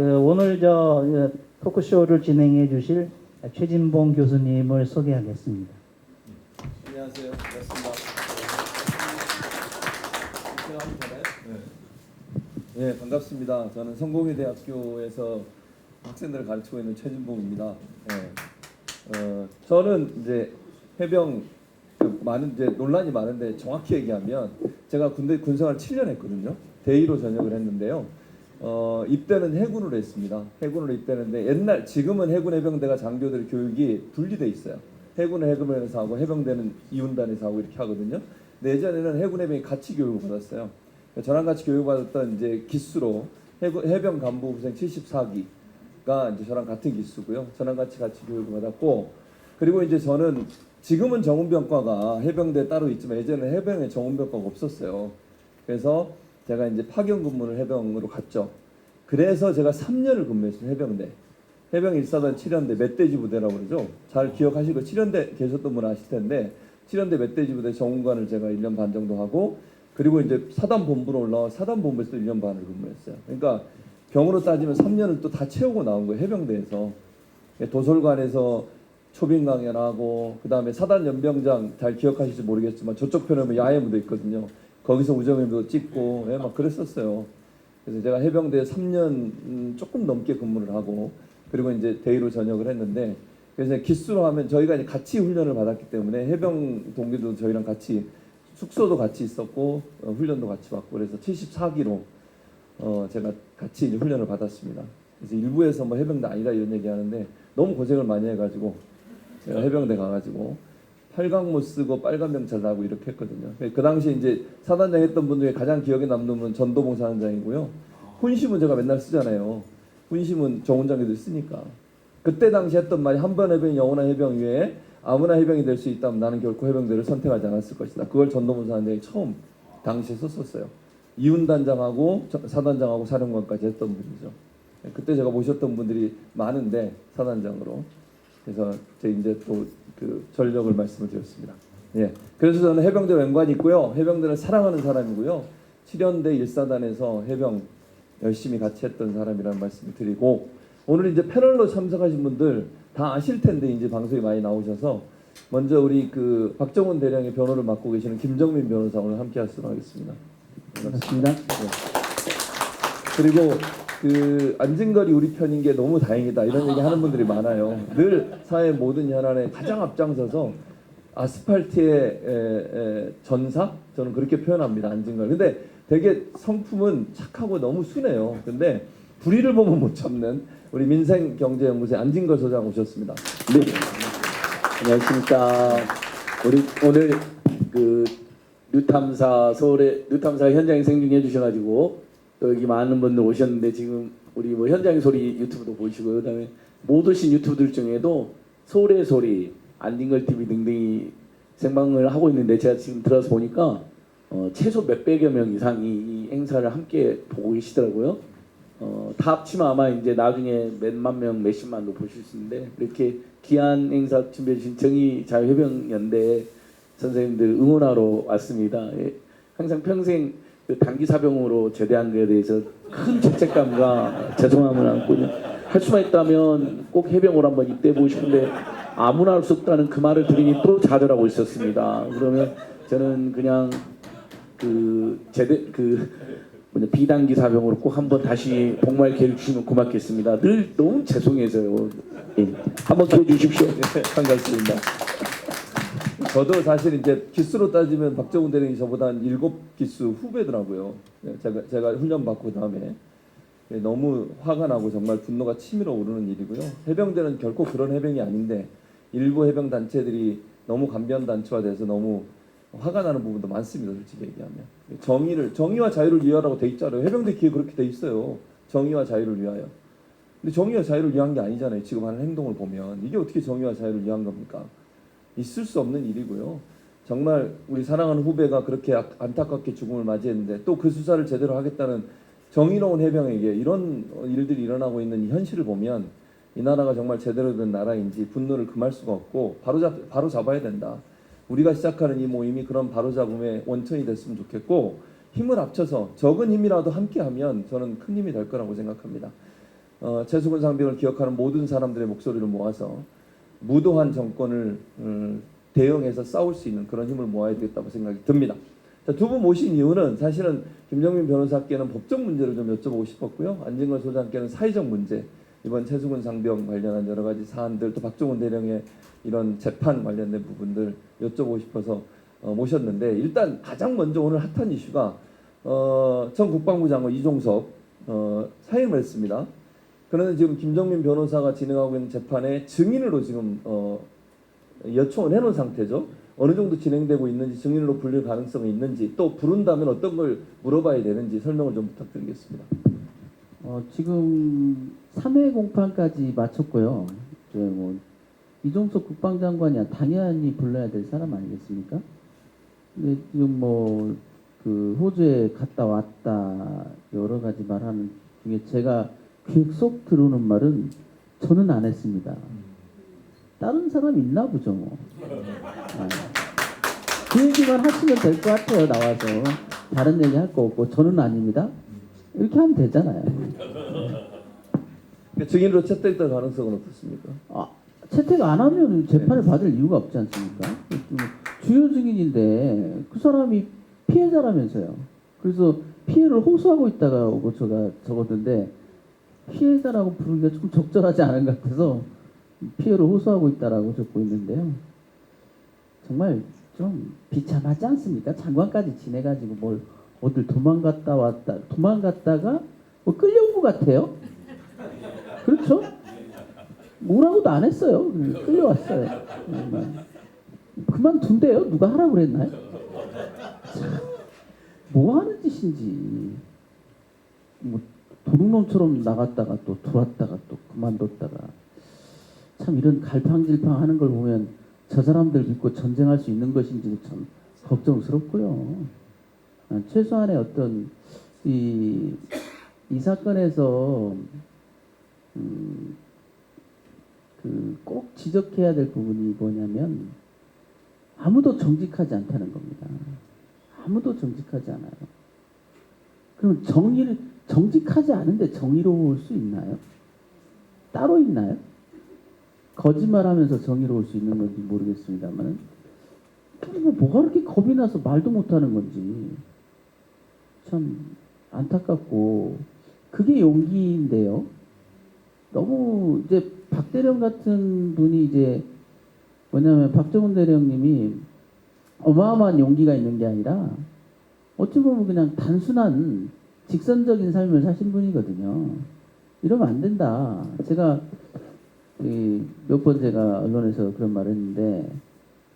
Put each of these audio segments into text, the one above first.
오늘 토크쇼를 진행해 주실 최진봉 교수님을 소개하겠습니다. 안녕하세요. 반갑습니다. 네, 반갑습니다. 저는 성공회대학교에서 학생들을 가르치고 있는 최진봉입니다. 저는 이제 해병 많은 이제 논란이 많은데 정확히 얘기하면 제가 군생활 7년 했거든요. 대위로 전역을 했는데요. 입대는 해군으로 했습니다. 해군으로 입대했는데 지금은 해군 해병대가 장교들 교육이 분리돼 있어요. 해군은 해군에서 하고 해병대는 이훈단에서 하고 이렇게 하거든요. 근데 예전에는 해군 해병이 같이 교육을 받았어요. 저랑 같이 교육받았던 이제 기수로 해병 간부 부생 74기가 이제 저랑 같은 기수고요. 저랑 같이 교육을 받았고, 그리고 이제 저는 지금은 정훈병과가 해병대 따로 있지만 예전에 해병에 정훈병과가 없었어요. 그래서 제가 이제 파견 근무를 해병으로 갔죠. 그래서 제가 3년을 근무했어요. 해병 1사단 7연대 멧돼지 부대라고 그러죠. 잘 기억하시고 7연대 계셨던 분 아실 텐데 7연대 멧돼지 부대 정훈관을 제가 1년 반 정도 하고, 그리고 이제 사단 본부로 올라와 사단 본부에서 1년 반을 근무했어요. 그러니까 병으로 따지면 3년을 또 다 채우고 나온 거예요. 해병대에서. 도솔관에서 초빙 강연하고, 그 다음에 사단 연병장 잘 기억하실지 모르겠지만 저쪽 편에 보면 야해무도 있거든요. 거기서 우정회도 찍고 막 그랬었어요. 그래서 제가 해병대에 3년 조금 넘게 근무를 하고, 그리고 이제 대위로 전역을 했는데, 그래서 기수로 하면 저희가 이제 같이 훈련을 받았기 때문에 해병 동기도 저희랑 같이 숙소도 같이 있었고 훈련도 같이 받고, 그래서 74기로 제가 같이 이제 훈련을 받았습니다. 그래서 일부에서 뭐 해병대 아니다 이런 얘기하는데 너무 고생을 많이 해가지고 제가 해병대 가가지고 8강 못 쓰고 빨간 병찰 나고 이렇게 했거든요. 그 당시에 이제 사단장 했던 분 중에 가장 기억에 남는 분은 전도봉 사단장이고요. 훈심은 제가 맨날 쓰잖아요. 훈심은 정훈장교도 쓰니까. 그때 당시 했던 말이 한 번 해병이 영원한 해병 위에 아무나 해병이 될 수 있다면 나는 결코 해병대를 선택하지 않았을 것이다. 그걸 전도봉 사단장이 처음 당시에 썼었어요. 이훈단장하고 사단장하고 사령관까지 했던 분이죠. 그때 제가 모셨던 분들이 많은데 사단장으로. 그래서 제 이제 또 그 전력을 말씀을 드렸습니다. 예. 그래서 저는 해병대 웬관이 있고요. 해병대를 사랑하는 사람이고요. 7연대 1사단에서 해병 열심히 같이 했던 사람이라는 말씀을 드리고, 오늘 이제 패널로 참석하신 분들 다 아실 텐데 이제 방송에 많이 나오셔서 먼저 우리 그 박정훈 대령의 변호를 맡고 계시는 김정민 변호사 오늘 함께 하도록 하겠습니다. 반갑습니다. 네. 그리고 그 안진걸이 우리 편인 게 너무 다행이다 이런 얘기 하는 분들이 많아요. 늘 사회 모든 현안에 가장 앞장서서 아스팔트의 전사, 저는 그렇게 표현합니다. 안진걸. 근데 되게 성품은 착하고 너무 순해요. 근데 불의를 보면 못 참는 우리 민생경제연구소의 안진걸 소장 오셨습니다. 네, 안녕하십니까. 우리 오늘 그 뉴탐사 서울의 뉴탐사 현장에 생중해 주셔가지고 또 여기 많은 분들 오셨는데, 지금 우리 뭐 현장의 소리 유튜브도 보시고, 그다음에 못 오신 유튜브들 중에도 서울의 소리, 안진걸 TV 등등이 생방을 하고 있는데, 제가 지금 들어서 보니까 최소 몇백여 명 이상이 이 행사를 함께 보고 계시더라고요. 다 합치면 아마 이제 나중에 몇만 명, 몇십만도 보실 수 있는데, 이렇게 귀한 행사 준비해 주신 정의자유해병연대 선생님들 응원하러 왔습니다. 예, 항상 평생 그 단기 사병으로 제대한 것에 대해서 큰 죄책감과 죄송함을 안고 할 수만 있다면 꼭 해병으로 한번 입대해 보고 싶은데 아무나 할 수 없다는 그 말을 들으니 또 좌절하고 있었습니다. 그러면 저는 그냥 비단기 사병으로 꼭 한번 다시 복무할 기회를 주시면 고맙겠습니다. 늘 너무 죄송해서요. 예, 한번 기회 주십시오. 네, 반갑습니다. 저도 사실 이제 기수로 따지면 박정훈 대령이 저보다 한 7기수 후배더라고요. 제가 훈련 받고 다음에 너무 화가 나고 정말 분노가 치밀어 오르는 일이고요. 해병대는 결코 그런 해병이 아닌데 일부 해병 단체들이 너무 강변 단체화돼서 너무 화가 나는 부분도 많습니다. 솔직히 얘기하면 정의와 자유를 위하라고 돼 있잖아요. 해병대 기에 그렇게 돼 있어요. 정의와 자유를 위하여. 근데 정의와 자유를 위한 게 아니잖아요. 지금 하는 행동을 보면 이게 어떻게 정의와 자유를 위한 겁니까? 있을 수 없는 일이고요. 정말 우리 사랑하는 후배가 그렇게 안타깝게 죽음을 맞이했는데 또 그 수사를 제대로 하겠다는 정의로운 해병에게 이런 일들이 일어나고 있는 이 현실을 보면 이 나라가 정말 제대로 된 나라인지 분노를 금할 수가 없고 바로 잡아야 된다. 우리가 시작하는 이 모임이 그런 바로잡음의 원천이 됐으면 좋겠고, 힘을 합쳐서 적은 힘이라도 함께하면 저는 큰 힘이 될 거라고 생각합니다. 최수근 상병을 기억하는 모든 사람들의 목소리를 모아서 무도한 정권을 대응해서 싸울 수 있는 그런 힘을 모아야 되겠다고 생각이 듭니다. 두 분 모신 이유는 사실은 김정민 변호사께는 법적 문제를 좀 여쭤보고 싶었고요. 안진걸 소장께는 사회적 문제, 이번 최수근 상병 관련한 여러 가지 사안들, 또 박종훈 대령의 이런 재판 관련된 부분들 여쭤보고 싶어서 모셨는데, 일단 가장 먼저 오늘 핫한 이슈가 전 국방부 장관 이종섭 사임을 했습니다. 그러나 지금 김정민 변호사가 진행하고 있는 재판에 증인으로 지금 요청을 해놓은 상태죠. 어느 정도 진행되고 있는지, 증인으로 불릴 가능성이 있는지, 또 부른다면 어떤 걸 물어봐야 되는지 설명을 좀 부탁드리겠습니다. 지금 3회 공판까지 마쳤고요. 뭐 이종석 국방장관이야 당연히 불러야 될 사람 아니겠습니까? 근데 지금 뭐 그 호주에 갔다 왔다 여러 가지 말하는 중에 제가 귀에 쏙 들어오는 말은 저는 안 했습니다. 다른 사람 있나 보죠 뭐. 그 얘기만 하시면 될 것 같아요. 나와서 다른 얘기 할 거 없고 저는 아닙니다. 이렇게 하면 되잖아요. 증인으로 채택될 가능성은 어떻습니까? 채택 안 하면 재판을 받을 이유가 없지 않습니까? 주요 증인인데 그 사람이 피해자라면서요. 그래서 피해를 호소하고 있다가 제가 적었는데 피해자라고 부르기가 좀 적절하지 않은 것 같아서 피해를 호소하고 있다라고 적고 있는데요. 정말 좀 비참하지 않습니까? 장관까지 지내가지고 뭘 어딜 도망갔다가 뭐 끌려온 것 같아요. 그렇죠? 뭐라고도 안 했어요. 끌려왔어요. 그만둔대요? 누가 하라고 그랬나요? 뭐 하는 짓인지. 뭐 도둑놈처럼 나갔다가 또 들어왔다가 또 그만뒀다가. 참 이런 갈팡질팡 하는 걸 보면 저 사람들 믿고 전쟁할 수 있는 것인지 참 걱정스럽고요. 최소한의 어떤 이 사건에서 꼭 지적해야 될 부분이 뭐냐면 아무도 정직하지 않다는 겁니다. 아무도 정직하지 않아요. 그럼 정직하지 않은데 정의로울 수 있나요? 따로 있나요? 거짓말하면서 정의로울 수 있는 건지 모르겠습니다만 뭐가 그렇게 겁이 나서 말도 못하는 건지 참 안타깝고 그게 용기인데요. 너무 이제 박 대령 같은 분이 이제 뭐냐면 박정훈 대령님이 어마어마한 용기가 있는 게 아니라 어찌 보면 그냥 단순한 직선적인 삶을 사신 분이거든요. 이러면 안 된다. 제가 몇 번 제가 언론에서 그런 말을 했는데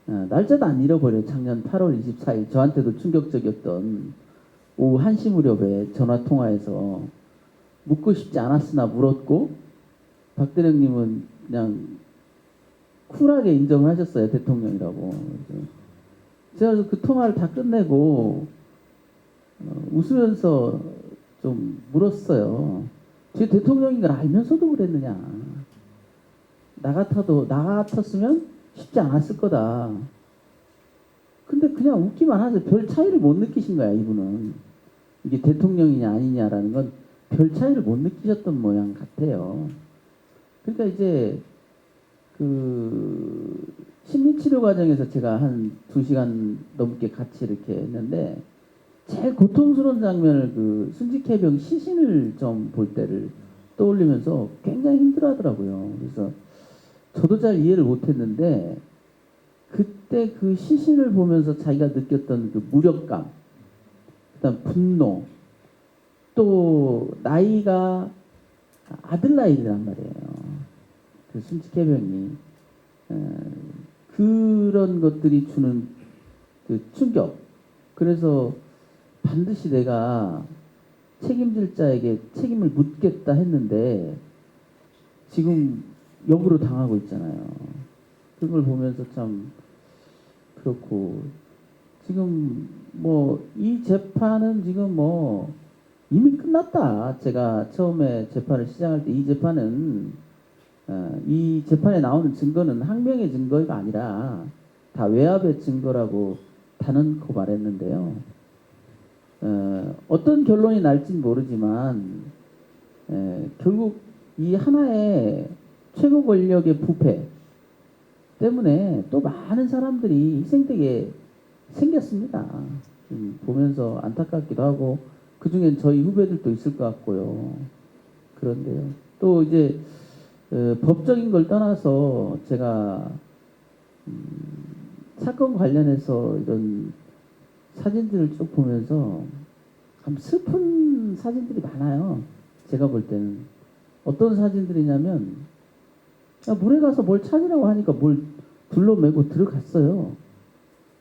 날짜도 안 잃어버려요. 작년 8월 24일 저한테도 충격적이었던 오후 1시 무렵에 전화통화에서 묻고 싶지 않았으나 물었고 박 대령님은 그냥 쿨하게 인정을 하셨어요. 대통령이라고. 제가 그래서 그 통화를 다 끝내고 웃으면서 좀 물었어요. 제 대통령인 걸 알면서도 그랬느냐. 나 같았으면 쉽지 않았을 거다. 근데 그냥 웃기만 하세요. 별 차이를 못 느끼신 거야, 이분은. 이게 대통령이냐 아니냐라는 건 별 차이를 못 느끼셨던 모양 같아요. 그러니까 이제 그 심리치료 과정에서 제가 한 2시간 넘게 같이 이렇게 했는데 제일 고통스러운 장면을 그 순직해병 시신을 좀 볼 때를 떠올리면서 굉장히 힘들어하더라고요. 그래서 저도 잘 이해를 못했는데 그때 그 시신을 보면서 자기가 느꼈던 그 무력감, 그다음 분노, 또 나이가 아들 나이란 말이에요. 그 순직해병이 그런 것들이 주는 그 충격. 그래서 반드시 내가 책임질 자에게 책임을 묻겠다 했는데 지금 역으로 당하고 있잖아요. 그걸 보면서 참 그렇고 지금 뭐 이 재판은 지금 뭐 이미 끝났다. 제가 처음에 재판을 시작할 때 이 재판은 이 재판에 나오는 증거는 항명의 증거가 아니라 다 외압의 증거라고 단언코 말했는데요. 어떤 결론이 날진 모르지만 결국 이 하나의 최고 권력의 부패 때문에 또 많은 사람들이 희생되게 생겼습니다. 보면서 안타깝기도 하고 그 중엔 저희 후배들도 있을 것 같고요. 그런데요. 또 이제 법적인 걸 떠나서 제가 사건 관련해서 이런 사진들을 쭉 보면서 참 슬픈 사진들이 많아요. 제가 볼 때는 어떤 사진들이냐면 물에 가서 뭘 찾으라고 하니까 뭘 둘러매고 들어갔어요.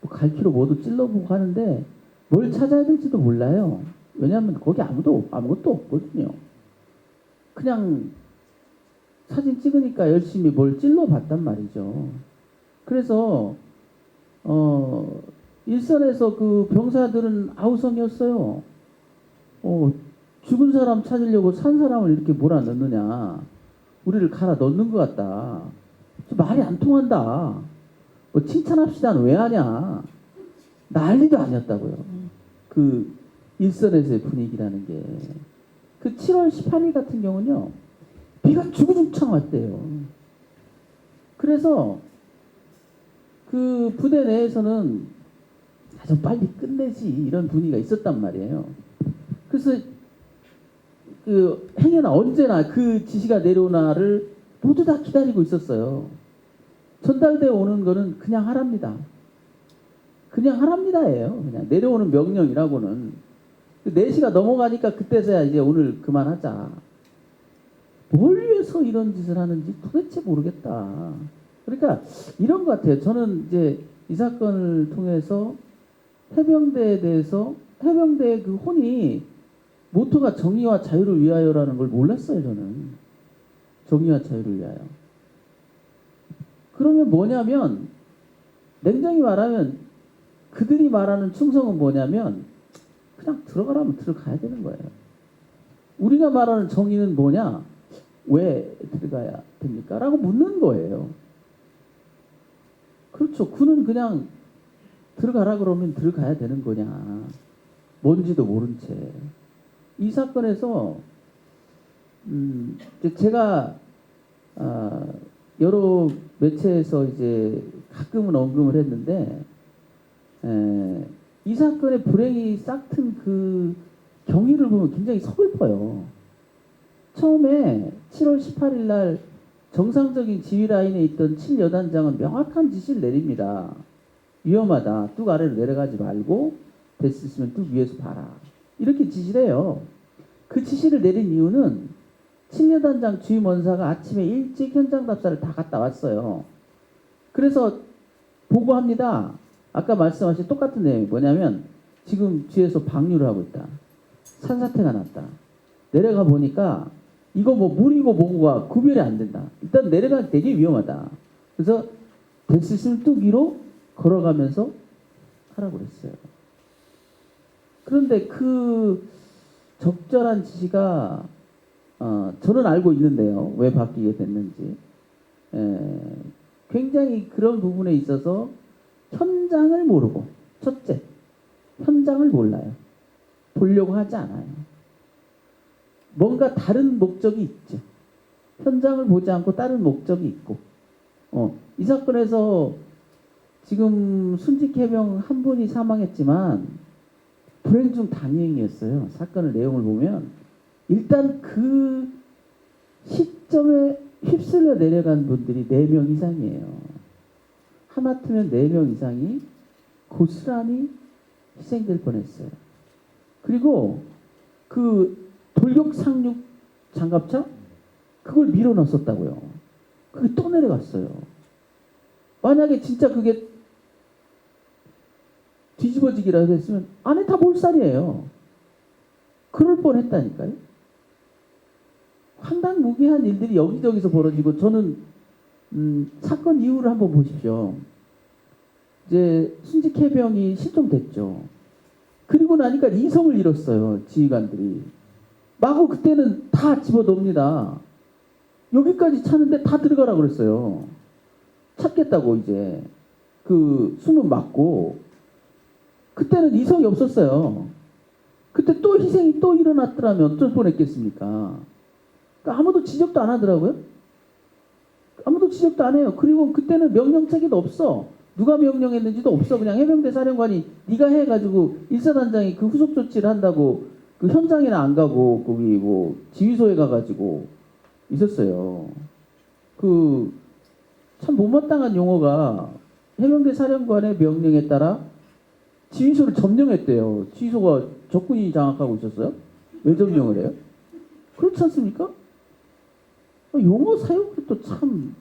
뭐 갈퀴로 뭐도 찔러보고 하는데 뭘 찾아야 될지도 몰라요. 왜냐하면 거기 아무것도 없거든요. 그냥 사진 찍으니까 열심히 뭘 찔러봤단 말이죠. 그래서 일선에서 그 병사들은 아우성이었어요. 죽은 사람 찾으려고 산 사람을 이렇게 몰아넣느냐. 우리를 갈아 넣는 것 같다. 말이 안 통한다. 뭐 칭찬합시다는 왜 하냐. 난리도 아니었다고요. 그 일선에서의 분위기라는 게. 그 7월 18일 같은 경우는요. 비가 주구장창 왔대요. 그래서 그 부대 내에서는 좀 빨리 끝내지 이런 분위기가 있었단 말이에요. 그래서 그 행여나 언제나 그 지시가 내려오나를 모두 다 기다리고 있었어요. 전달되어 오는 거는 그냥 하랍니다. 그냥 하랍니다예요. 그냥 내려오는 명령이라고는. 4시가 넘어가니까 그때서야 이제 오늘 그만하자. 뭘 위해서 이런 짓을 하는지 도대체 모르겠다. 그러니까 이런 것 같아요. 저는 이제 이 사건을 통해서 해병대에 대해서 해병대의 그 혼이 모토가 정의와 자유를 위하여라는 걸 몰랐어요. 저는 정의와 자유를 위하여. 그러면 뭐냐면 냉정히 말하면 그들이 말하는 충성은 뭐냐면 그냥 들어가라면 들어가야 되는 거예요. 우리가 말하는 정의는 뭐냐? 왜 들어가야 됩니까? 라고 묻는 거예요. 그렇죠. 군은 그냥 들어가라 그러면 들어가야 되는 거냐. 뭔지도 모른 채. 이 사건에서 제가 여러 매체에서 이제 가끔은 언급을 했는데 이 사건의 불행이 싹튼 그 경위를 보면 굉장히 서글퍼요. 처음에 7월 18일 날 정상적인 지휘 라인에 있던 7여단장은 명확한 지시를 내립니다. 위험하다. 뚝 아래로 내려가지 말고 될 수 있으면 뚝 위에서 봐라. 이렇게 지시를 해요. 그 지시를 내린 이유는 7여단장 주임원사가 아침에 일찍 현장 답사를 다 갔다 왔어요. 그래서 보고합니다. 아까 말씀하신 똑같은 내용이 뭐냐면 지금 뒤에서 방류를 하고 있다. 산사태가 났다. 내려가 보니까 이거 뭐 물이고 뭐고가 구별이 안 된다. 일단 내려가기 되게 위험하다. 그래서 될 수 있으면 뚝 위로 걸어가면서 하라고 그랬어요. 그런데 그 적절한 지시가 저는 알고 있는데요. 왜 바뀌게 됐는지. 굉장히 그런 부분에 있어서 현장을 모르고 첫째, 현장을 몰라요. 보려고 하지 않아요. 뭔가 다른 목적이 있죠. 현장을 보지 않고 다른 목적이 있고 이 사건에서 지금 순직 해병 한 분이 사망했지만 불행 중 다행이었어요. 사건의 내용을 보면 일단 그 시점에 휩쓸려 내려간 분들이 4명 이상이에요. 하마터면 4명 이상이 고스란히 희생될 뻔했어요. 그리고 그 돌격 상륙 장갑차 그걸 밀어 넣었다고요. 그게 또 내려갔어요. 만약에 진짜 그게 뒤집어지기라도 했으면 안에 다 몰살이에요. 그럴 뻔했다니까요. 황당무계한 일들이 여기저기서 벌어지고 저는 사건 이후를 한번 보십시오. 이제 순직 해병이 실종됐죠. 그리고 나니까 이성을 잃었어요. 지휘관들이. 마구 그때는 다 집어넣습니다. 여기까지 찾는데 다 들어가라 그랬어요. 찾겠다고 이제 그 숨은 막고 그때는 이성이 없었어요. 그때 또 희생이 또 일어났더라면 어쩔 뻔했겠습니까? 그러니까 아무도 지적도 안 하더라고요. 아무도 지적도 안 해요. 그리고 그때는 명령 체계도 없어. 누가 명령했는지도 없어. 그냥 해병대 사령관이 네가 해가지고 일사단장이 그 후속 조치를 한다고 그 현장에는 안 가고 거기 뭐 지휘소에 가가지고 있었어요. 그 참 못마땅한 용어가 해병대 사령관의 명령에 따라 지휘소를 점령했대요. 지휘소가 적군이 장악하고 있었어요. 왜 점령을 해요? 그렇지 않습니까? 용어 사용이 또 참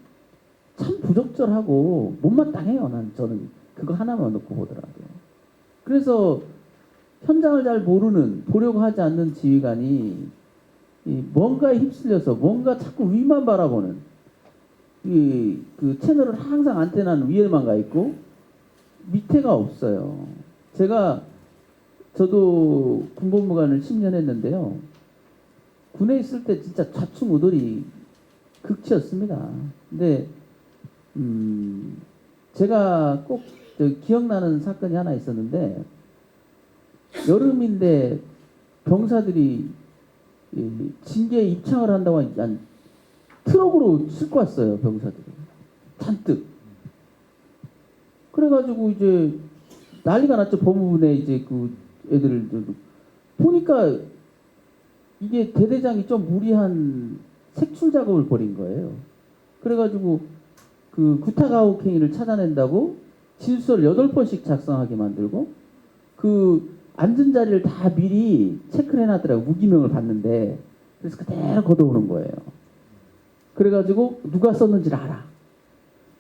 부적절하고 못마땅해요. 저는 그거 하나만 놓고 보더라고요. 그래서 현장을 잘 모르는, 보려고 하지 않는 지휘관이 뭔가에 휩쓸려서 뭔가 자꾸 위만 바라보는 그 채널은 항상 안테나는 위에만 가 있고 밑에가 없어요. 저도 군법무관을 10년 했는데요. 군에 있을 때 진짜 좌충우돌이 극치였습니다. 근데 제가 꼭 기억나는 사건이 하나 있었는데 여름인데 병사들이 징계에 입창을 한다고 하니까 트럭으로 싣고 왔어요. 병사들이 잔뜩. 그래가지고 이제 난리가 났죠. 법무부에 이제 그 애들 보니까 이게 대대장이 좀 무리한 색출 작업을 벌인 거예요. 그래가지고 그 구타가혹 행위를 찾아낸다고 진술서를 8번씩 작성하게 만들고 그 앉은 자리를 다 미리 체크를 해놨더라고요. 무기명을 봤는데. 그래서 그대로 걷어오는 거예요. 그래가지고 누가 썼는지를 알아.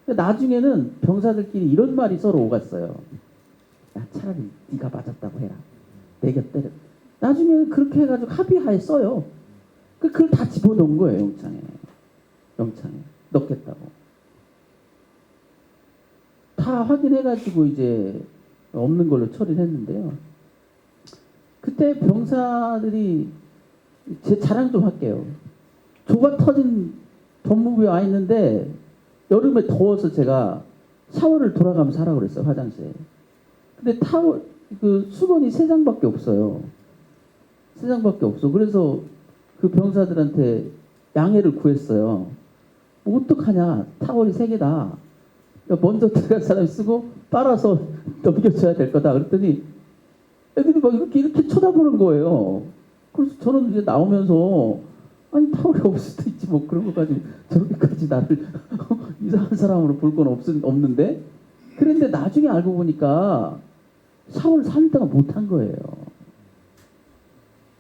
나중에는 병사들끼리 이런 말이 서로 오갔어요. 야, 차라리 네가 맞았다고 해라. 내 곁 때려. 나중에는 그렇게 해가지고 합의하에 써요. 그걸 다 집어넣은 거예요. 영창에 넣겠다고. 다 확인해가지고 이제 없는 걸로 처리를 했는데요. 그때 병사들이 제 자랑 좀 할게요. 조가 터진 법무부에 와 있는데 여름에 더워서 제가 샤워를 돌아가면서 하라고 그랬어요. 화장실에. 근데 그 수건이 3장밖에 없어요. 3장밖에 없어. 그래서 그 병사들한테 양해를 구했어요. 뭐 어떡하냐. 타월이 3개다. 먼저 들어갈 사람이 쓰고 빨아서 넘겨줘야 될 거다. 그랬더니 애들이 막 이렇게 쳐다보는 거예요. 그래서 저는 이제 나오면서 아니 타월이 없을 수도 있지 뭐 그런 것까지 저렇게까지 나를 이상한 사람으로 볼 건 없는데 그런데 나중에 알고 보니까 샤워를 3일 동안 못 한 거예요.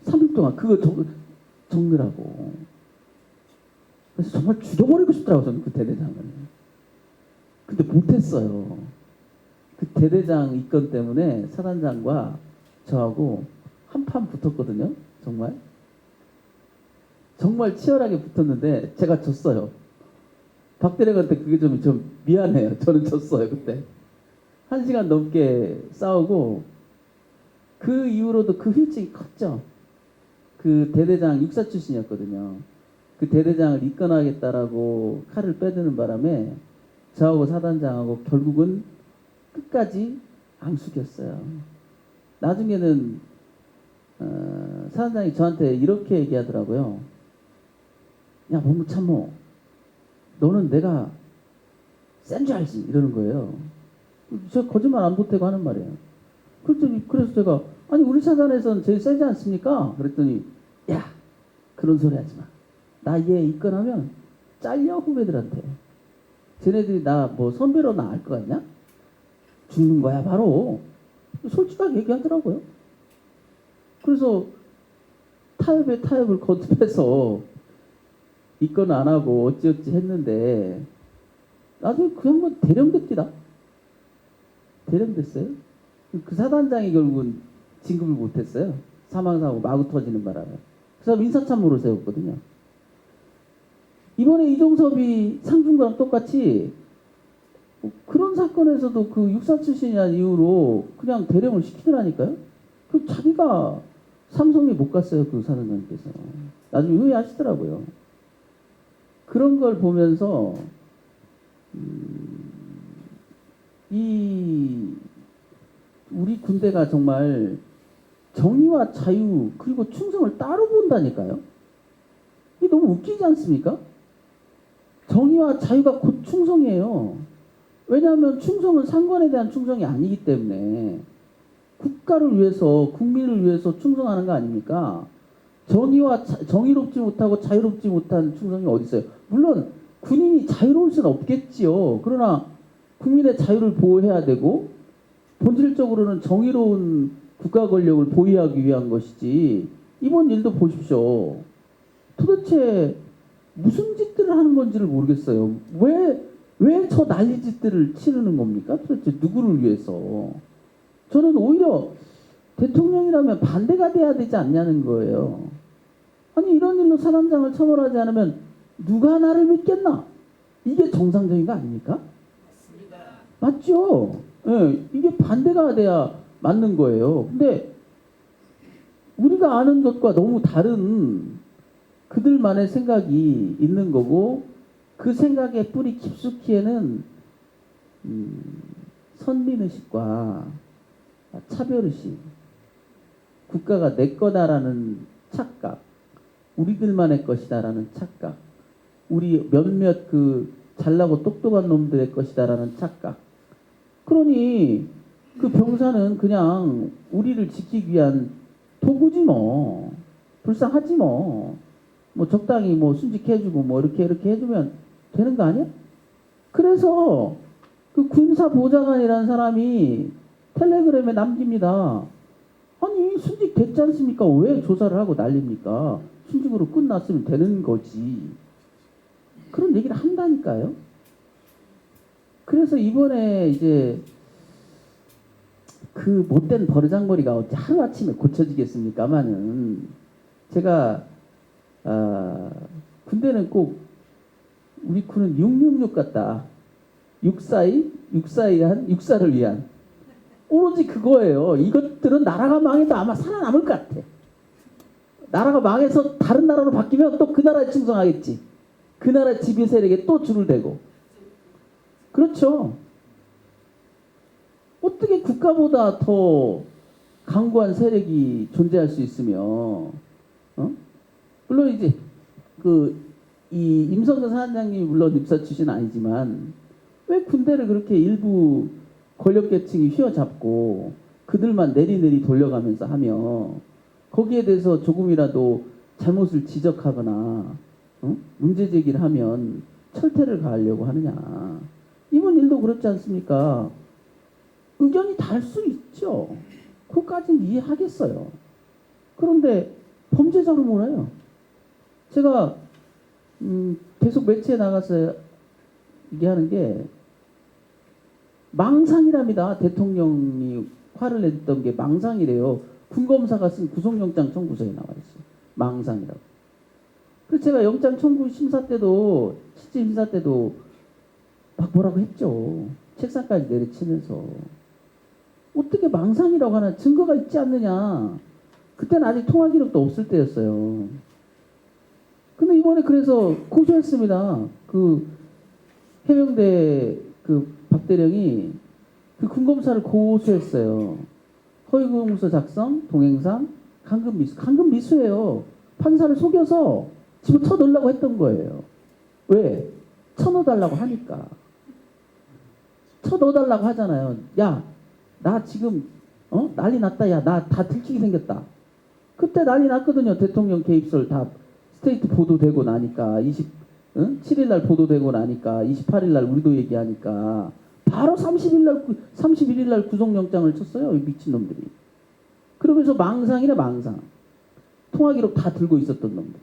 3일 동안 그거 적느라고. 그래서 정말 죽여버리고 싶더라고요. 저는 그 대대장을. 근데 못했어요. 그 대대장 입건 때문에 사단장과 저하고 한판 붙었거든요. 정말 치열하게 붙었는데 제가 졌어요. 박대령한테 그게 좀 미안해요. 저는 졌어요. 그때 1시간 넘게 싸우고 그 이후로도 그 휠증이 컸죠. 그 대대장 육사 출신이었거든요. 그 대대장을 입건하겠다라고 칼을 빼드는 바람에 저하고 사단장하고 결국은 끝까지 앙숙였어요. 나중에는 사단장이 저한테 이렇게 얘기하더라고요. 야 법무참모 너는 내가 센 줄 알지 이러는 거예요. 저 거짓말 안 보태고 하는 말이에요. 그래서 제가 아니 우리 사단에서는 제일 세지 않습니까? 그랬더니 야 그런 소리 하지 마. 나 얘 입건하면 잘려 후배들한테. 쟤네들이 나 뭐 선배로 나 알 거 같냐? 죽는 거야 바로. 솔직하게 얘기하더라고요. 그래서 타협에 타협을 거듭해서 입건 안 하고 어찌어찌 했는데 나중에 그 양반 대령됐디다. 대령됐어요. 그 사단장이 결국은 진급을 못했어요. 사망사고 마구 터지는 바람에. 그래서 인사참모로 세웠거든요. 이번에 이종섭이 상중과랑 똑같이 그런 사건에서도 그 육사 출신이란 이유로 그냥 대령을 시키더라니까요. 그 자기가 삼성에 못 갔어요. 그 사단장님께서. 나중에 후회하시더라고요. 그런 걸 보면서 우리 군대가 정말 정의와 자유 그리고 충성을 따로 본다니까요. 이게 너무 웃기지 않습니까? 정의와 자유가 곧 충성이에요. 왜냐하면 충성은 상관에 대한 충성이 아니기 때문에 국가를 위해서, 국민을 위해서 충성하는 거 아닙니까? 정의롭지 못하고 자유롭지 못한 충성이 어디 있어요? 물론 군인이 자유로울 수는 없겠지요. 그러나 국민의 자유를 보호해야 되고 본질적으로는 정의로운 국가 권력을 보유하기 위한 것이지. 이번 일도 보십시오. 도대체 무슨 짓들을 하는 건지를 모르겠어요. 왜 저 난리짓들을 치르는 겁니까? 도대체 누구를 위해서? 저는 오히려 대통령이라면 반대가 돼야 되지 않냐는 거예요. 아니 이런 일로 사단장을 처벌하지 않으면 누가 나를 믿겠나? 이게 정상적인 거 아닙니까? 맞죠? 예, 이게 반대가 돼야 맞는 거예요. 근데 우리가 아는 것과 너무 다른 그들만의 생각이 있는 거고 그 생각의 뿌리 깊숙이에는 선민의식과 차별의식, 국가가 내 거다라는 착각, 우리들만의 것이다라는 착각, 우리 몇몇 그 잘나고 똑똑한 놈들의 것이다라는 착각. 그러니 그 병사는 그냥 우리를 지키기 위한 도구지 뭐. 불쌍하지 뭐. 뭐 적당히 뭐 순직해주고 뭐 이렇게 해주면 되는 거 아니야? 그래서 그 군사보좌관이라는 사람이 텔레그램에 남깁니다. 아니 순직 됐지 않습니까? 왜 조사를 하고 난립니까? 순직으로 끝났으면 되는 거지. 그런 얘기를 한다니까요. 그래서 이번에 이제 그 못된 버르장머리가 어찌 하루아침에 고쳐지겠습니까마는 제가 군대는 꼭 우리 군은 666 같다. 육사를 위한 오로지 그거예요. 이것들은 나라가 망해도 아마 살아남을 것 같아. 나라가 망해서 다른 나라로 바뀌면 또 그 나라에 충성하겠지. 그 나라 지배 세력에 또 줄을 대고. 그렇죠. 어떻게 국가보다 더 강고한 세력이 존재할 수 있으며, 물론 이제 이 임성근 사단장님이 물론 육사 출신 아니지만 왜 군대를 그렇게 일부 권력계층이 휘어잡고 그들만 내리내리 돌려가면서 하며 거기에 대해서 조금이라도 잘못을 지적하거나 문제 제기를 하면 철퇴를 가하려고 하느냐. 이번 일도 그렇지 않습니까? 의견이 다를 수 있죠. 그것까지는 이해하겠어요. 그런데 범죄자로 몰아요. 제가 계속 매체에 나가서 얘기하는 게 망상이랍니다. 대통령이 화를 냈던 게 망상이래요. 군검사가 쓴 구속영장 청구서에 나와 있어요. 망상이라고. 그래서 제가 영장 청구 심사 때도 실질 심사 때도 막 뭐라고 했죠. 책상까지 내리치면서 어떻게 망상이라고 하나 증거가 있지 않느냐. 그때는 아직 통화 기록도 없을 때였어요. 근데 이번에 그래서 고소했습니다. 그 해병대 그 박대령이 그 군검사를 고소했어요. 허위공문서 작성, 동행상, 강금미수. 강금미수예요. 판사를 속여서 집어 쳐넣으려고 했던 거예요. 왜? 쳐넣어달라고 하니까. 쳐넣어달라고 하잖아요. 야, 나 지금 난리 났다. 야, 나 다 들키게 생겼다. 그때 난리 났거든요. 대통령 개입설 다 스테이트 보도되고 나니까 7일 날 보도되고 나니까 28일 날 우리도 얘기하니까 바로 31일 날 구속영장을 쳤어요. 이 미친놈들이. 그러면서 망상이래 망상. 통화 기록 다 들고 있었던 놈들이.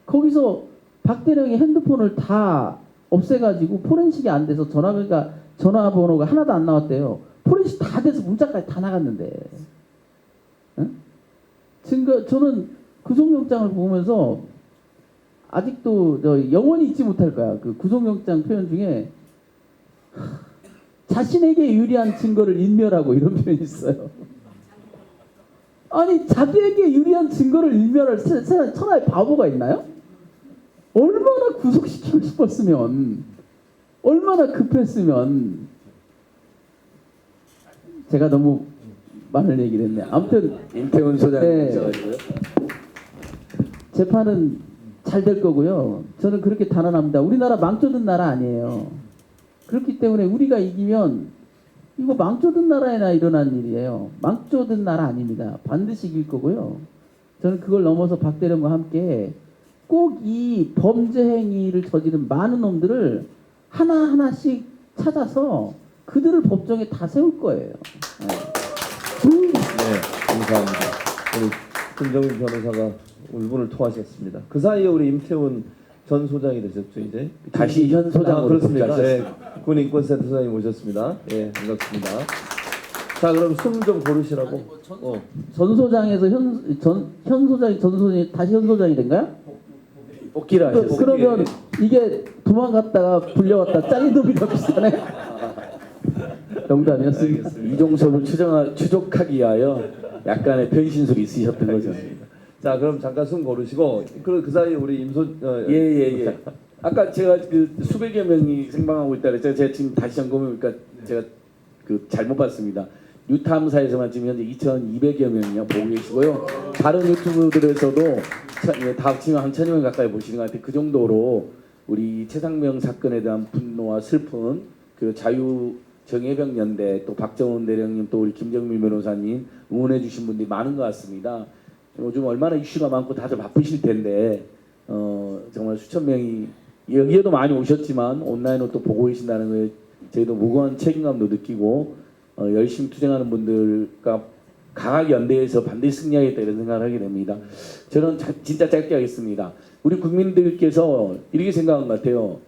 거기서 박대령이 핸드폰을 다 없애가지고 포렌식이 안 돼서 전화번호가 하나도 안 나왔대요. 포렌식 다 돼서 문자까지 다 나갔는데. 저는 구속영장을 보면서 아직도 영원히 잊지 못할 거야. 그 구속영장 표현 중에 자신에게 유리한 증거를 인멸하고 이런 표현이 있어요. 아니 자기에게 유리한 증거를 인멸할 세상에 천하의 바보가 있나요? 얼마나 구속시키고 싶었으면, 얼마나 급했으면. 제가 너무 많은 얘기를 했네. 아무튼 임태훈 소장님 네. 오셔가지고요. 재판은 잘 될 거고요. 저는 그렇게 단언합니다. 우리나라 망쳐든 나라 아니에요. 그렇기 때문에 우리가 이기면 이거 망쳐든 나라에나 일어난 일이에요. 망쳐든 나라 아닙니다. 반드시 이길 거고요. 저는 그걸 넘어서 박대령과 함께 꼭 이 범죄 행위를 저지른 많은 놈들을 하나하나씩 찾아서 그들을 법정에 다 세울 거예요. 네, 감사합니다. 우리 김정인 변호사가 울분을 토하셨습니다. 그 사이에 우리 임태훈 전 소장이 되셨죠, 이제? 다시 현 소장으로 그렇습니다. 복귀하셨습니다. 네, 군인권센터 소장님 모셨습니다. 예, 반갑습니다. 자, 그럼 숨 좀 고르시라고. 전 소장에서 현 소장이 전 소장이 다시 현 소장이 된가요? 복귀를 하셨어요. 그러면 이게 도망갔다가 불려왔다 잘린 놈이랑 비슷하네. 농담이었습니다. 이종섭을 추적하기 위하여 약간의 변신술이 있으셨던 거죠. 자, 그럼 잠깐 숨 고르시고 그 사이에 우리 예. 아까 제가 그 수백여 명이 생방하고 있다 그랬죠. 제가 지금 다시 점검해보니까 제가 그 잘못 봤습니다. 뉴탐사에서만 지금 현재 2,200여 명이요 보고 계시고요. 다른 유튜브들에서도 다 합치면 한 1,000여 명 가까이 보시는 것 같아요. 그 정도로 우리 최상명 사건에 대한 분노와 슬픔, 그 자유정예병연대 또 박정훈 대령님 또 우리 김정민 변호사님 응원해 주신 분들이 많은 것 같습니다. 요즘 얼마나 이슈가 많고 다들 바쁘실 텐데 정말 수천 명이 여기에도 많이 오셨지만 온라인으로 또 보고 계신다는 거에 저희도 무거운 책임감도 느끼고 열심히 투쟁하는 분들과 강하게 연대해서 반드시 승리하겠다 이런 생각을 하게 됩니다. 저는 진짜 짧게 하겠습니다. 우리 국민들께서 이렇게 생각한 것 같아요.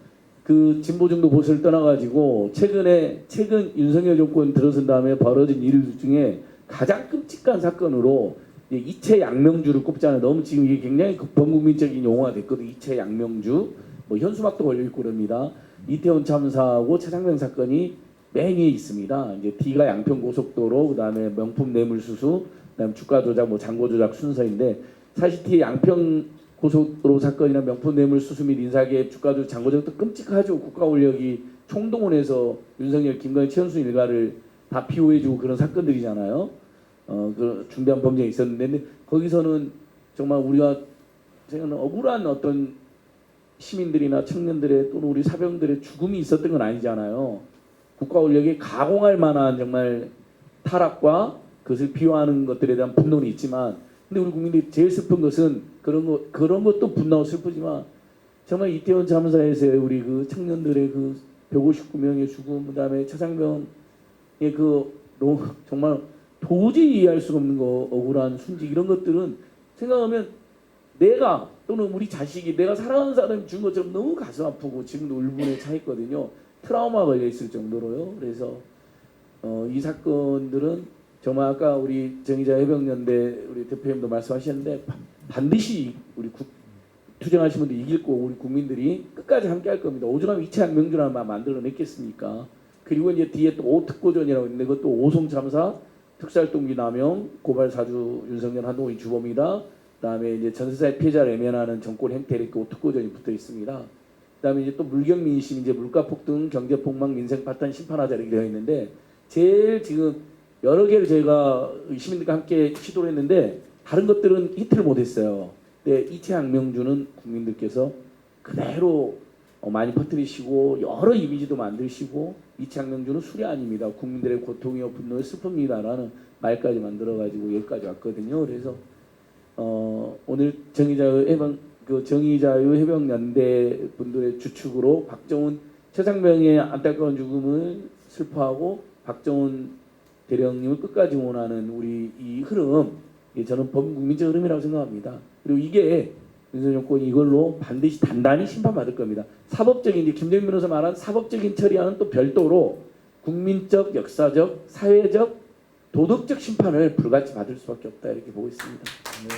그 진보정도 보수를 떠나가지고 최근 윤석열 정권 들어선 다음에 벌어진 일 중에 가장 끔찍한 사건으로 이채 양명주를 꼽잖아요. 너무 지금 이게 굉장히 범국민적인 용어가 됐거든요. 이채 양명주, 뭐 현수막도 걸려 있고 그럽니다. 이태원 참사하고 최상병 사건이 맨 위에 있습니다. 이제 D가 양평고속도로, 그다음에 명품 뇌물수수, 그다음에 주가 조작, 뭐 잔고 조작 순서인데 사실 T 양평고속도로 사건이나 명품 뇌물수수 및 인사개입, 주가 조작, 잔고 조작도 끔찍하죠. 국가 권력이 총동원해서 윤석열, 김건희, 최은순 일가를 다 피호해주고 그런 사건들이잖아요. 그 중대한 범죄가 있었는데 거기서는 정말 우리가 생각하는 억울한 어떤 시민들이나 청년들의 또는 우리 사병들의 죽음이 있었던 건 아니잖아요. 국가 권력이 가공할 만한 정말 타락과 그것을 비호하는 것들에 대한 분노는 있지만, 근데 우리 국민들이 제일 슬픈 것은 그런 것도 분노하고 슬프지만 정말 이태원 참사에서 우리 그 청년들의 그 159명의 죽음, 그다음에 최상병의 그 정말 도저히 이해할 수가 없는 거, 억울한 순직 이런 것들은 생각하면 내가 또는 우리 자식이 내가 사랑하는 사람이 죽은 것처럼 너무 가슴 아프고 지금도 울분에 차 있거든요. 트라우마 걸려 있을 정도로요. 그래서 이 사건들은 정말 아까 우리 정의자해병연대 우리 대표님도 말씀하셨는데 반드시 우리 투쟁하신 분들 이길 거고 우리 국민들이 끝까지 함께할 겁니다. 오죽하면 이채양 명주라는 말 만들어냈겠습니까? 그리고 이제 뒤에 또 오특고전이라고 있는데 그것도 오송 참사 특수활동비 남용 고발 사주 윤석열 한동훈이 주범이다. 그다음에 이제 전세사의 피해자를 외면하는 정권 행태 이렇게 오특고전이 붙어 있습니다. 그다음에 이제 또 물경 민심 이제 물가 폭등 경제 폭망 민생 파탄 심판하자 이렇게 되어 있는데 제일 지금 여러 개를 저희가 시민들과 함께 시도를 했는데 다른 것들은 히트를 못했어요. 근데 이채양 명주는 국민들께서 그대로 많이 퍼뜨리시고 여러 이미지도 만드시고 이채양 명주는 술이 아닙니다. 국민들의 고통이요 분노의 슬픔이다라는 말까지 만들어가지고 여기까지 왔거든요. 그래서 오늘 정의자유해병연대 분들의 주축으로 박정훈 최상병의 안타까운 죽음을 슬퍼하고 박정훈 대령님을 끝까지 응원하는 우리 이 흐름, 저는 범국민적 흐름이라고 생각합니다. 그리고 이게 윤석열 정권이 이걸로 반드시 단단히 심판받을 겁니다. 사법적인 이제 김정인 변호사 말한 사법적인 처리와는 또 별도로 국민적, 역사적, 사회적, 도덕적 심판을 불같이 받을 수밖에 없다 이렇게 보고 있습니다.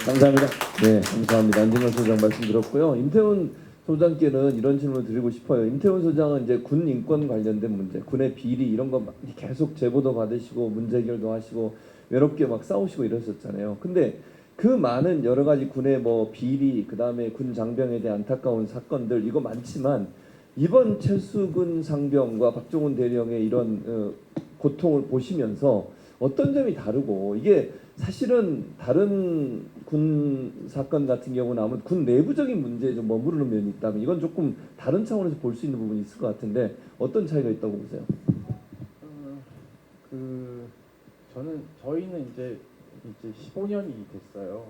감사합니다. 네, 감사합니다. 안진걸 소장 말씀 들었고요. 임태훈 소장께는 이런 질문을 드리고 싶어요. 임태훈 소장은 이제 군 인권 관련된 문제, 군의 비리 이런 거 계속 제보도 받으시고 문제 해결도 하시고 외롭게 막 싸우시고 이러셨잖아요. 근데 그 많은 여러 가지 군의 뭐 비리, 그 다음에 군 장병에 대한 안타까운 사건들 이거 많지만 이번 최수근 상병과 박정훈 대령의 이런 고통을 보시면서 어떤 점이 다르고 이게 사실은 다른 군 사건 같은 경우 나오면 군 내부적인 문제에 좀 머무르는 면이 있다면 이건 조금 다른 차원에서 볼 수 있는 부분이 있을 것 같은데 어떤 차이가 있다고 보세요? 저희는 이제 15년이 됐어요.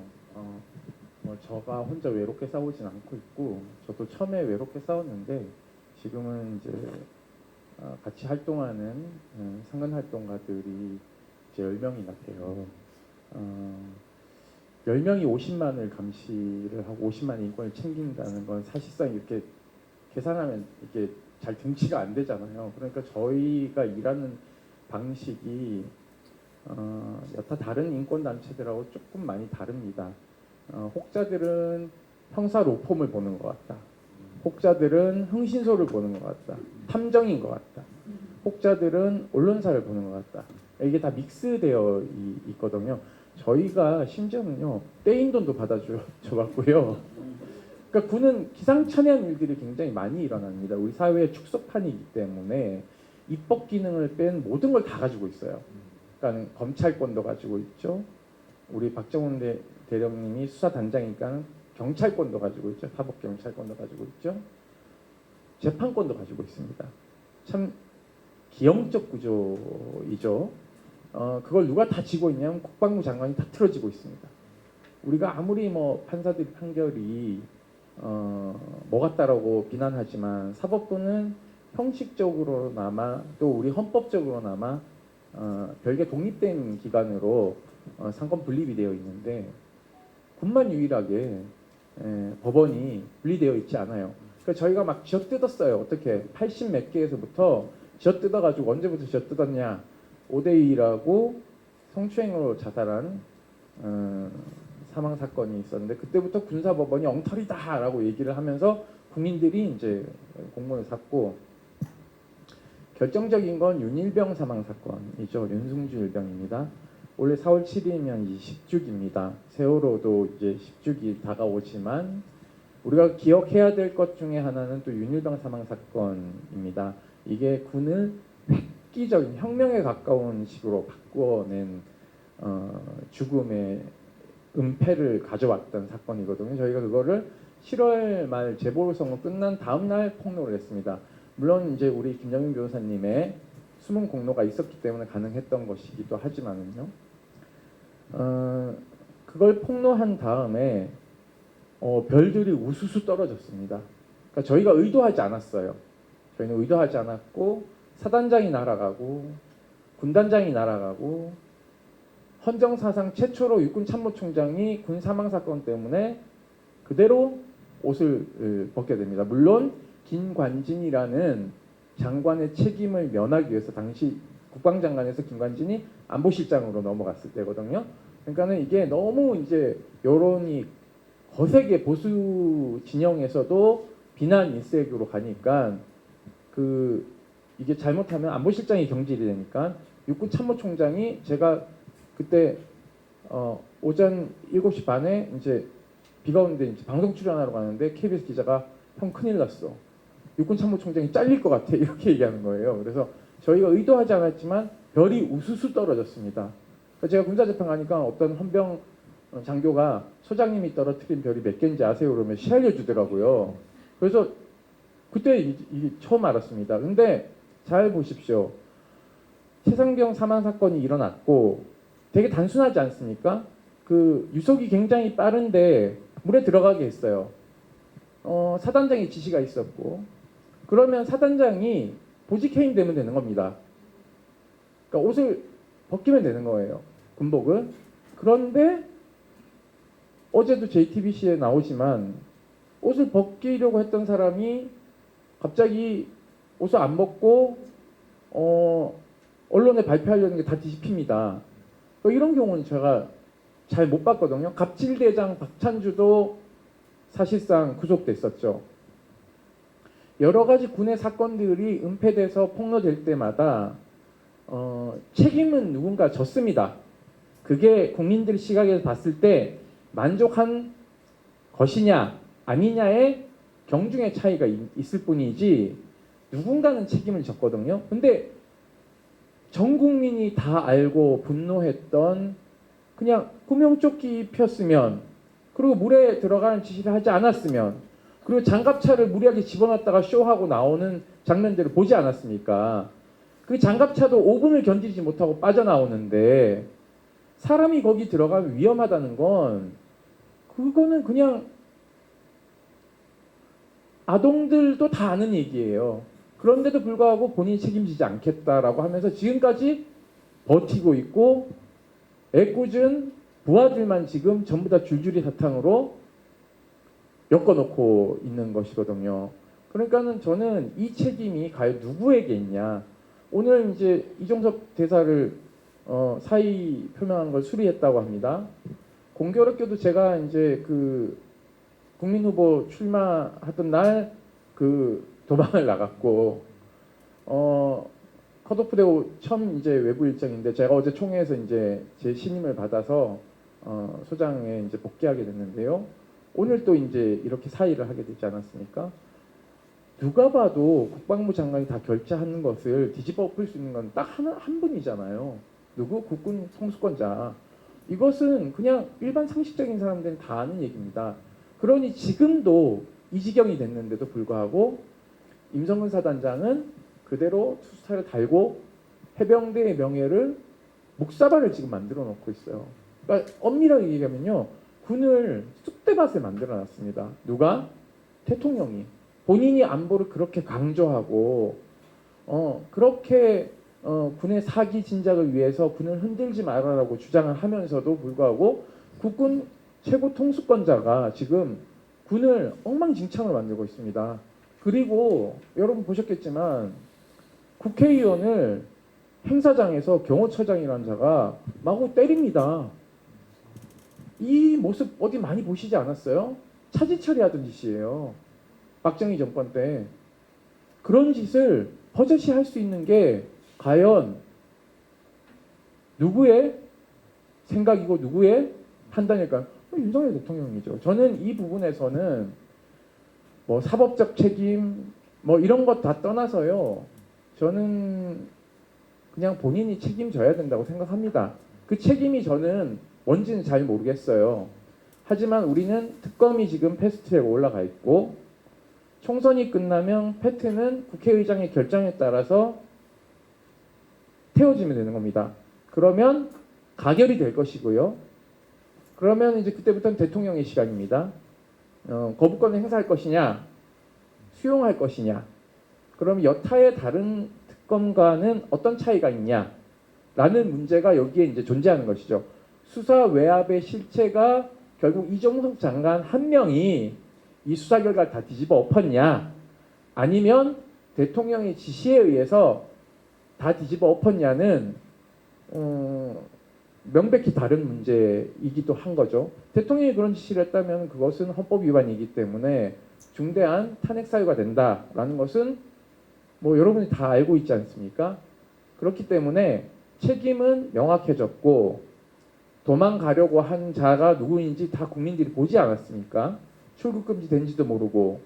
뭐 저가 혼자 외롭게 싸우진 않고 있고 저도 처음에 외롭게 싸웠는데 지금은 이제 같이 활동하는 상근 활동가들이 이제 10명이나 돼요. 10명이 50만을 감시를 하고 50만 인권을 챙긴다는 건 사실상 이렇게 계산하면 이게 잘 등치가 안 되잖아요. 그러니까 저희가 일하는 방식이 여타 다른 인권 단체들하고 조금 많이 다릅니다. 혹자들은 형사 로펌을 보는 것 같다. 혹자들은 흥신소를 보는 것 같다. 탐정인 것 같다. 혹자들은 언론사를 보는 것 같다. 이게 다 믹스되어 있거든요. 저희가 심지어는요 떼인 돈도 받아줘봤고요. 그러니까 군은 기상천외한 일들이 굉장히 많이 일어납니다. 우리 사회의 축소판이기 때문에 입법 기능을 뺀 모든 걸 다 가지고 있어요. 그러니까 검찰권도 가지고 있죠. 우리 박정훈 대령님이 수사단장이니까 경찰권도 가지고 있죠. 사법 경찰권도 가지고 있죠. 재판권도 가지고 있습니다. 참 기형적 구조이죠. 그걸 누가 다 쥐고 있냐면 국방부 장관이 다 틀어지고 있습니다. 우리가 아무리 뭐 판사들이 판결이 뭐 같다라고 비난하지만 사법부는 형식적으로나마 또 우리 헌법적으로나마 별개 독립된 기관으로 상권 분립이 되어 있는데 군만 유일하게 법원이 분리되어 있지 않아요. 그러니까 저희가 막 쥐어뜯었어요. 어떻게 80 몇 개에서부터 쥐어뜯어가지고 언제부터 쥐어뜯었냐 5대2라고 성추행으로 자살한 사망 사건이 있었는데 그때부터 군사법원이 엉터리다라고 얘기를 하면서 국민들이 이제 공문을 샀고 결정적인 건 윤일병 사망 사건이죠. 윤승주 일병입니다. 올해 4월 7일이면 이제 10주기입니다. 세월호도 이제 10주기 다가오지만 우리가 기억해야 될 것 중에 하나는 또 윤일병 사망 사건입니다. 이게 군을 획기적인 혁명에 가까운 식으로 바꿔낸 죽음의 은폐를 가져왔던 사건이거든요. 저희가 그거를 7월 말 재보궐선거 끝난 다음 날 폭로를 했습니다. 물론 이제 우리 김정인 변호사님의 숨은 공로가 있었기 때문에 가능했던 것이기도 하지만은요. 그걸 폭로한 다음에 별들이 우수수 떨어졌습니다. 그러니까 저희가 의도하지 않았어요. 저희는 의도하지 않았고 사단장이 날아가고 군단장이 날아가고 헌정사상 최초로 육군 참모총장이 군 사망 사건 때문에 그대로 옷을 벗게 됩니다. 물론 김관진이라는 장관의 책임을 면하기 위해서 당시 국방장관에서 김관진이 안보실장으로 넘어갔을 때거든요. 그러니까는 이게 너무 이제 여론이 거세게 보수 진영에서도 비난 일색으로 가니까 이게 잘못하면 안보실장이 경질이 되니까 육군 참모총장이 제가 그때 오전 7시 반에 이제 비가 오는데 이제 방송 출연하러 가는데 KBS 기자가 형 큰일 났어. 육군 참모총장이 잘릴 것 같아. 이렇게 얘기하는 거예요. 그래서 저희가 의도하지 않았지만 별이 우수수 떨어졌습니다. 제가 군사재판 가니까 어떤 헌병 장교가 소장님이 떨어뜨린 별이 몇 개인지 아세요? 그러면 시알려 주더라고요. 그래서 그때 이게 처음 알았습니다. 근데 잘 보십시오. 최상병 사망 사건이 일어났고 되게 단순하지 않습니까? 그 유속이 굉장히 빠른데 물에 들어가게 했어요. 사단장의 지시가 있었고 그러면 사단장이 보직해임 되면 되는 겁니다. 그러니까 옷을 벗기면 되는 거예요. 군복을. 그런데 어제도 JTBC에 나오지만 옷을 벗기려고 했던 사람이 갑자기 옷을 안 벗고 언론에 발표하려는 게 다 뒤집힙니다. 이런 경우는 제가 잘 못 봤거든요. 갑질대장 박찬주도 사실상 구속됐었죠. 여러 가지 군의 사건들이 은폐돼서 폭로될 때마다 책임은 누군가 졌습니다. 그게 국민들 시각에서 봤을 때 만족한 것이냐 아니냐의 경중의 차이가 있을 뿐이지 누군가는 책임을 졌거든요. 근데 전 국민이 다 알고 분노했던 그냥 구명조끼 폈으면 그리고 물에 들어가는 지시를 하지 않았으면 그리고 장갑차를 무리하게 집어넣었다가 쇼하고 나오는 장면들을 보지 않았습니까? 그 장갑차도 5분을 견디지 못하고 빠져나오는데 사람이 거기 들어가면 위험하다는 건 그거는 그냥 아동들도 다 아는 얘기예요. 그런데도 불구하고 본인이 책임지지 않겠다라고 하면서 지금까지 버티고 있고 애꿎은 부하들만 지금 전부 다 줄줄이 사탕으로 엮어놓고 있는 것이거든요. 그러니까는 저는 이 책임이 과연 누구에게 있냐. 오늘 이제 이종섭 대사를 사의 표명한 걸 수리했다고 합니다. 공교롭게도 제가 이제 그 국민 후보 출마하던 날 그 도망을 나갔고 컷오프 되고 처음 이제 외부 일정인데 제가 어제 총회에서 이제 제 신임을 받아서 소장에 이제 복귀하게 됐는데요. 오늘 또 이제 이렇게 사의를 하게 되지 않았습니까? 누가 봐도 국방부 장관이 다 결재하는 것을 뒤집어 엎을 수 있는 건 딱 한 분이잖아요. 누구? 국군 통수권자. 이것은 그냥 일반 상식적인 사람들은 다 아는 얘기입니다. 그러니 지금도 이 지경이 됐는데도 불구하고 임성근 사단장은 그대로 투스타를 달고 해병대의 명예를 묵사발을 지금 만들어 놓고 있어요. 그러니까 엄밀하게 얘기하면요. 군을 쑥대밭에 만들어 놨습니다. 누가? 대통령이. 본인이 안보를 그렇게 강조하고 그렇게 군의 사기 진작을 위해서 군을 흔들지 말아라고 주장을 하면서도 불구하고 국군 최고 통수권자가 지금 군을 엉망진창으로 만들고 있습니다. 그리고 여러분 보셨겠지만 국회의원을 행사장에서 경호처장이라는 자가 마구 때립니다. 이 모습 어디 많이 보시지 않았어요? 차지 처리하던 짓이에요. 박정희 정권 때. 그런 짓을 버젓이 할 수 있는 게 과연 누구의 생각이고 누구의 판단일까요? 윤석열 대통령이죠. 저는 이 부분에서는 뭐 사법적 책임 뭐 이런 것 다 떠나서요. 저는 그냥 본인이 책임져야 된다고 생각합니다. 그 책임이 저는 뭔지는 잘 모르겠어요. 하지만 우리는 특검이 지금 패스트트랙에 올라가 있고 총선이 끝나면 패트는 국회의장의 결정에 따라서 태워지면 되는 겁니다. 그러면 가결이 될 것이고요. 그러면 이제 그때부터는 대통령의 시간입니다. 거부권을 행사할 것이냐, 수용할 것이냐. 그럼 여타의 다른 특검과는 어떤 차이가 있냐라는 문제가 여기에 이제 존재하는 것이죠. 수사 외압의 실체가 결국 이종석 장관 한 명이 이 수사 결과를 다 뒤집어 엎었냐, 아니면 대통령의 지시에 의해서 다 뒤집어 엎었냐는 명백히 다른 문제이기도 한 거죠. 대통령이 그런 지시를 했다면 그것은 헌법 위반이기 때문에 중대한 탄핵 사유가 된다라는 것은 뭐 여러분이 다 알고 있지 않습니까? 그렇기 때문에 책임은 명확해졌고 도망가려고 한 자가 누구인지 다 국민들이 보지 않았습니까? 출국금지 된지도 모르고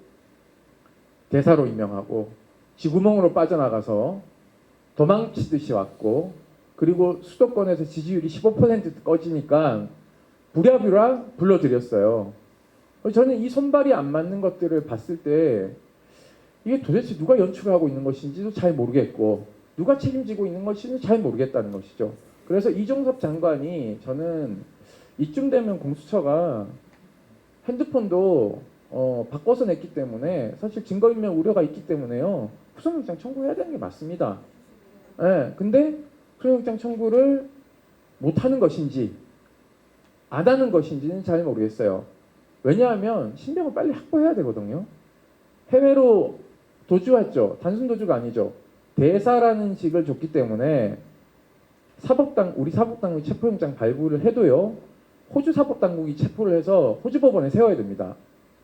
대사로 임명하고 쥐구멍으로 빠져나가서 도망치듯이 왔고 그리고 수도권에서 지지율이 15% 꺼지니까 부랴부랴 불러들였어요. 저는 이 손발이 안 맞는 것들을 봤을 때 이게 도대체 누가 연출하고 있는 것인지도 잘 모르겠고 누가 책임지고 있는 것인지도 잘 모르겠다는 것이죠. 그래서 이종섭 장관이 저는 이쯤 되면 공수처가 핸드폰도 바꿔서 냈기 때문에 사실 증거인멸 우려가 있기 때문에요. 구속영장 청구해야 되는 게 맞습니다. 네, 근데 구속영장 청구를 못하는 것인지 안 하는 것인지는 잘 모르겠어요. 왜냐하면 신병을 빨리 확보해야 되거든요. 해외로 도주했죠. 단순 도주가 아니죠. 대사라는 직을 줬기 때문에 우리 사법당국이 체포영장 발부를 해도요. 호주 사법당국이 체포를 해서 호주 법원에 세워야 됩니다.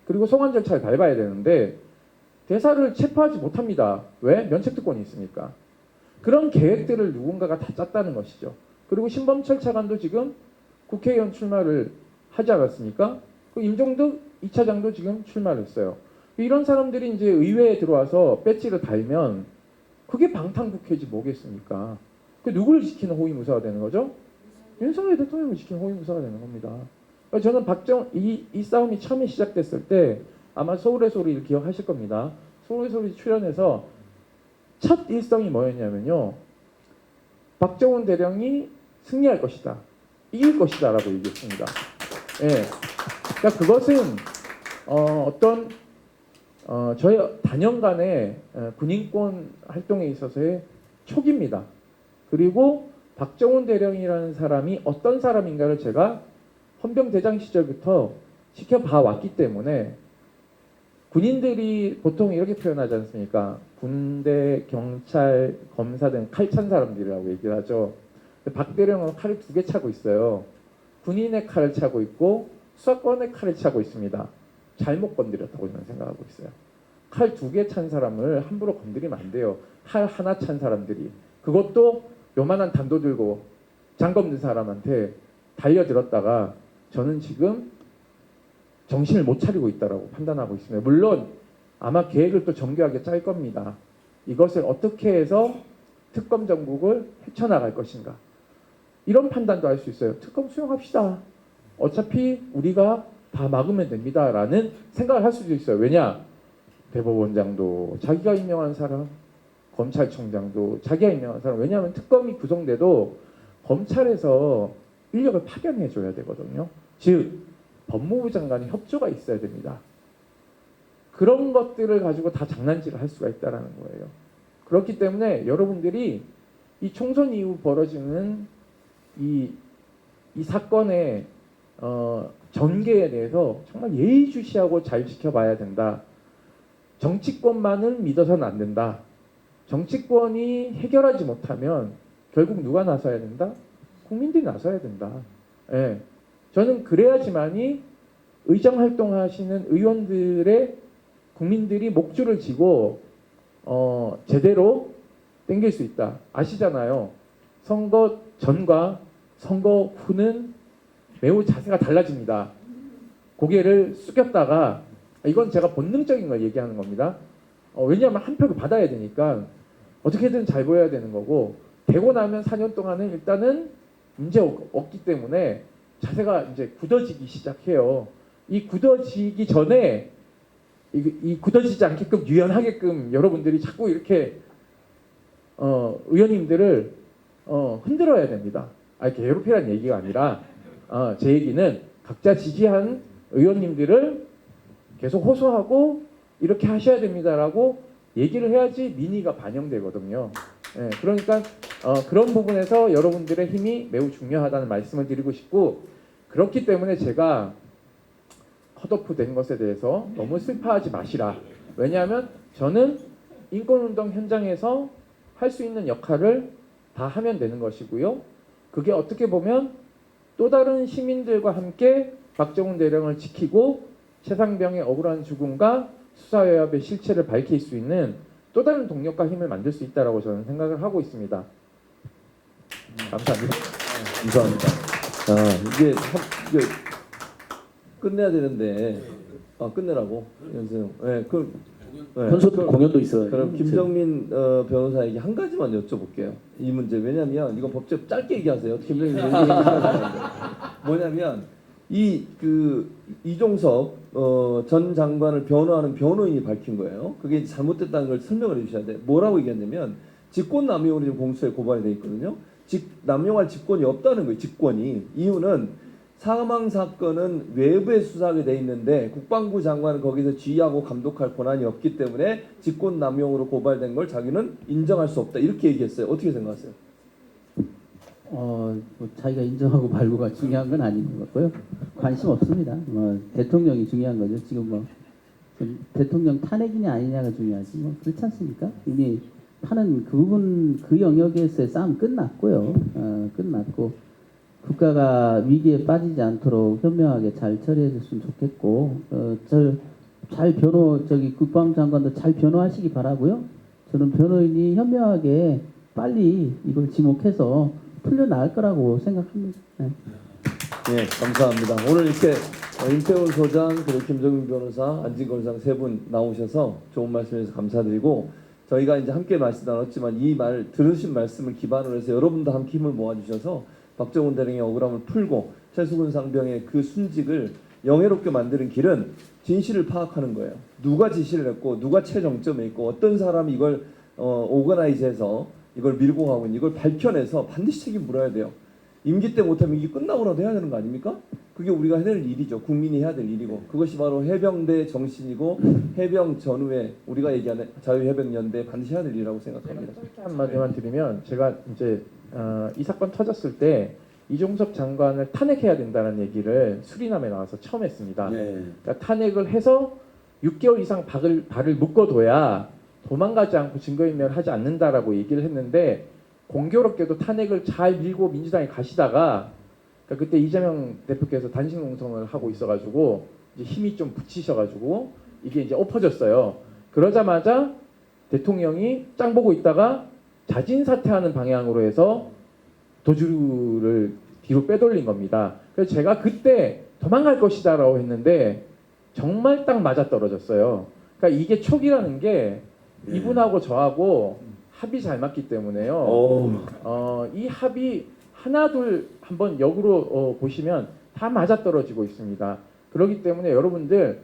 그리고 송환 절차를 밟아야 되는데 대사를 체포하지 못합니다. 왜? 면책특권이 있으니까. 그런 계획들을 누군가가 다 짰다는 것이죠. 그리고 신범철 차관도 지금 국회의원 출마를 하지 않았습니까? 그 임종득 2차장도 지금 출마를 했어요. 이런 사람들이 이제 의회에 들어와서 배지를 달면 그게 방탄국회지 뭐겠습니까? 그 누구를 지키는 호위무사가 되는 거죠? 윤석열 대통령을 지키는 호위무사가 되는 겁니다. 저는 이 싸움이 처음에 시작됐을 때 아마 서울의 소리를 기억하실 겁니다. 서울의 소리 출연해서 첫 일성이 뭐였냐면요. 박정훈 대령이 승리할 것이다. 이길 것이다 라고 얘기했습니다. 예. 그러니까 그것은 어떤 저의 단연간의 군인권 활동에 있어서의 촉입니다. 그리고 박정훈 대령이라는 사람이 어떤 사람인가를 제가 헌병대장 시절부터 지켜봐 왔기 때문에 군인들이 보통 이렇게 표현하지 않습니까? 군대, 경찰, 검사 등 칼 찬 사람들이라고 얘기를 하죠. 박 대령은 칼을 2개 차고 있어요. 군인의 칼을 차고 있고 수사권의 칼을 차고 있습니다. 잘못 건드렸다고 저는 생각하고 있어요. 칼 2개 찬 사람을 함부로 건드리면 안 돼요. 칼 하나 찬 사람들이. 그것도 요만한 단도 들고 장갑 없는 사람한테 달려들었다가 저는 지금 정신을 못 차리고 있다고 판단하고 있습니다. 물론 아마 계획을 또 정교하게 짤 겁니다. 이것을 어떻게 해서 특검 정국을 헤쳐나갈 것인가. 이런 판단도 할 수 있어요. 특검 수용합시다. 어차피 우리가 다 막으면 됩니다. 라는 생각을 할 수도 있어요. 왜냐? 대법원장도 자기가 임명한 사람, 검찰총장도 자기가 임명한 사람. 왜냐하면 특검이 구성돼도 검찰에서 인력을 파견해줘야 되거든요. 즉 법무부 장관의 협조가 있어야 됩니다. 그런 것들을 가지고 다 장난질을 할 수가 있다는 거예요. 그렇기 때문에 여러분들이 이 총선 이후 벌어지는 이 사건의 전개에 대해서 정말 예의주시하고 잘 지켜봐야 된다. 정치권만을 믿어서는 안 된다. 정치권이 해결하지 못하면 결국 누가 나서야 된다? 국민들이 나서야 된다. 예. 저는 그래야지만이 의정 활동하시는 의원들의 국민들이 목줄을 쥐고 제대로 땡길 수 있다. 아시잖아요. 선거 전과 선거 후는 매우 자세가 달라집니다. 고개를 숙였다가 이건 제가 본능적인 걸 얘기하는 겁니다. 왜냐하면 한 표를 받아야 되니까 어떻게든 잘 보여야 되는 거고 되고 나면 4년 동안은 일단은 문제 없기 때문에 자세가 이제 굳어지기 시작해요. 이 굳어지기 전에 이 굳어지지 않게끔 유연하게끔 여러분들이 자꾸 이렇게 의원님들을 흔들어야 됩니다. 이렇게 괴롭히라는 얘기가 아니라 제 얘기는 각자 지지한 의원님들을 계속 호소하고 이렇게 하셔야 됩니다라고 얘기를 해야지 민의가 반영되거든요. 예, 그러니까 그런 부분에서 여러분들의 힘이 매우 중요하다는 말씀을 드리고 싶고 그렇기 때문에 제가 컷오프 된 것에 대해서 너무 슬퍼하지 마시라. 왜냐하면 저는 인권운동 현장에서 할 수 있는 역할을 다 하면 되는 것이고요. 그게 어떻게 보면 또 다른 시민들과 함께 박정훈 대령을 지키고 최상병의 억울한 죽음과 수사외압의 실체를 밝힐 수 있는 또 다른 동력과 힘을 만들 수 있다라고 저는 생각을 하고 있습니다. 감사합니다. 감사합니다. 이게 끝내야 되는데 끝내라고 연세형. 네, 콘서트 공연도 있어요. 그럼 김정민 변호사에게 한 가지만 여쭤볼게요. 이 문제 왜냐면 이거 법적 짧게 얘기하세요. 김정민 뭐냐면 이종석 전 장관을 변호하는 변호인이 밝힌 거예요. 그게 잘못됐다는 걸 설명을 해주셔야 돼. 뭐라고 얘기했냐면 직권남용으로 지금 공수처에 고발이 돼 있거든요. 남용할 직권이 없다는 거예요. 직권이. 이유는 사망 사건은 외부에 수사하게 돼 있는데 국방부 장관은 거기서 지휘하고 감독할 권한이 없기 때문에 직권남용으로 고발된 걸 자기는 인정할 수 없다. 이렇게 얘기했어요. 어떻게 생각하세요? 뭐 자기가 인정하고 말고가 중요한 건 아닌 것 같고요. 관심 없습니다. 대통령이 중요한 거죠. 지금 대통령 탄핵이냐 아니냐가 중요하지. 그렇지 않습니까? 이미 하는 그 부분 그 영역에서의 싸움 끝났고요. 끝났고 국가가 위기에 빠지지 않도록 현명하게 잘 처리해 줬으면 좋겠고 국방장관도 잘 변호하시기 바라고요. 저는 변호인이 현명하게 빨리 이걸 지목해서 풀려나갈 거라고 생각합니다. 네. 네, 감사합니다. 오늘 이렇게 임태훈 소장 그리고 김정민 변호사, 안진걸 상 세 분 나오셔서 좋은 말씀해주셔서 감사드리고 저희가 이제 함께 말씀 나눴지만 이 말 들으신 말씀을 기반으로 해서 여러분도 함께 힘을 모아주셔서 박정훈 대령의 억울함을 풀고 최수근 상병의 그 순직을 영예롭게 만드는 길은 진실을 파악하는 거예요. 누가 지시를 했고 누가 최정점에 있고 어떤 사람이 이걸 오거나이즈해서 이걸 밀고 가고 있는 이걸 밝혀내서 반드시 책임 물어야 돼요. 임기 때 못하면 이게 끝나고라도 해야 되는 거 아닙니까? 그게 우리가 해야 될 일이죠. 국민이 해야 될 일이고 그것이 바로 해병대 정신이고 해병 전후에 우리가 얘기하는 자유해병연대 반드시 해야 될 일이라고 생각합니다. 짧게 한마디만 드리면 제가 이제 이 사건 터졌을 때 이종섭 장관을 탄핵해야 된다는 얘기를 수리남에 나와서 처음 했습니다. 네. 그러니까 탄핵을 해서 6개월 이상 발을 묶어둬야 도망가지 않고 증거인멸을 하지 않는다라고 얘기를 했는데 공교롭게도 탄핵을 잘 밀고 민주당에 가시다가 그러니까 그때 이재명 대표께서 단식 농성을 하고 있어가지고 이제 힘이 좀 붙이셔가지고 이게 이제 엎어졌어요. 그러자마자 대통령이 짱 보고 있다가 자진 사퇴하는 방향으로 해서 도주를 뒤로 빼돌린 겁니다. 그래서 제가 그때 도망갈 것이다라고 했는데 정말 딱 맞아 떨어졌어요. 그러니까 이게 촉이라는 게 이분하고 저하고 합이 잘 맞기 때문에요. 이 합이 하나 둘 한번 역으로 보시면 다 맞아 떨어지고 있습니다. 그렇기 때문에 여러분들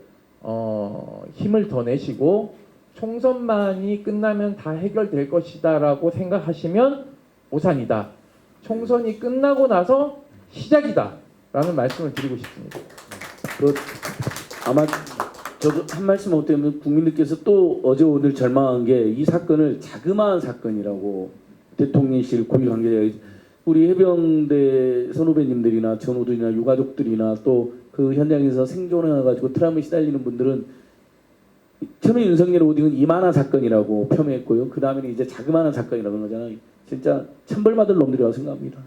힘을 더 내시고 총선만이 끝나면 다 해결될 것이다라고 생각하시면 오산이다. 총선이 끝나고 나서 시작이다라는 말씀을 드리고 싶습니다. 아마 저도 한 말씀 못 드리면 국민들께서 또 어제 오늘 절망한 게 이 사건을 자그마한 사건이라고 대통령실 고위 관계자 우리 해병대 선후배님들이나 전우들이나 유가족들이나 또 그 현장에서 생존해가지고 트라우마에 시달리는 분들은 처음에 윤석열 오딩은 이만한 사건이라고 폄훼했고요. 그 다음에는 이제 자그마한 사건이라고 하는 거잖아요. 진짜 천벌받을 놈들이라고 생각합니다.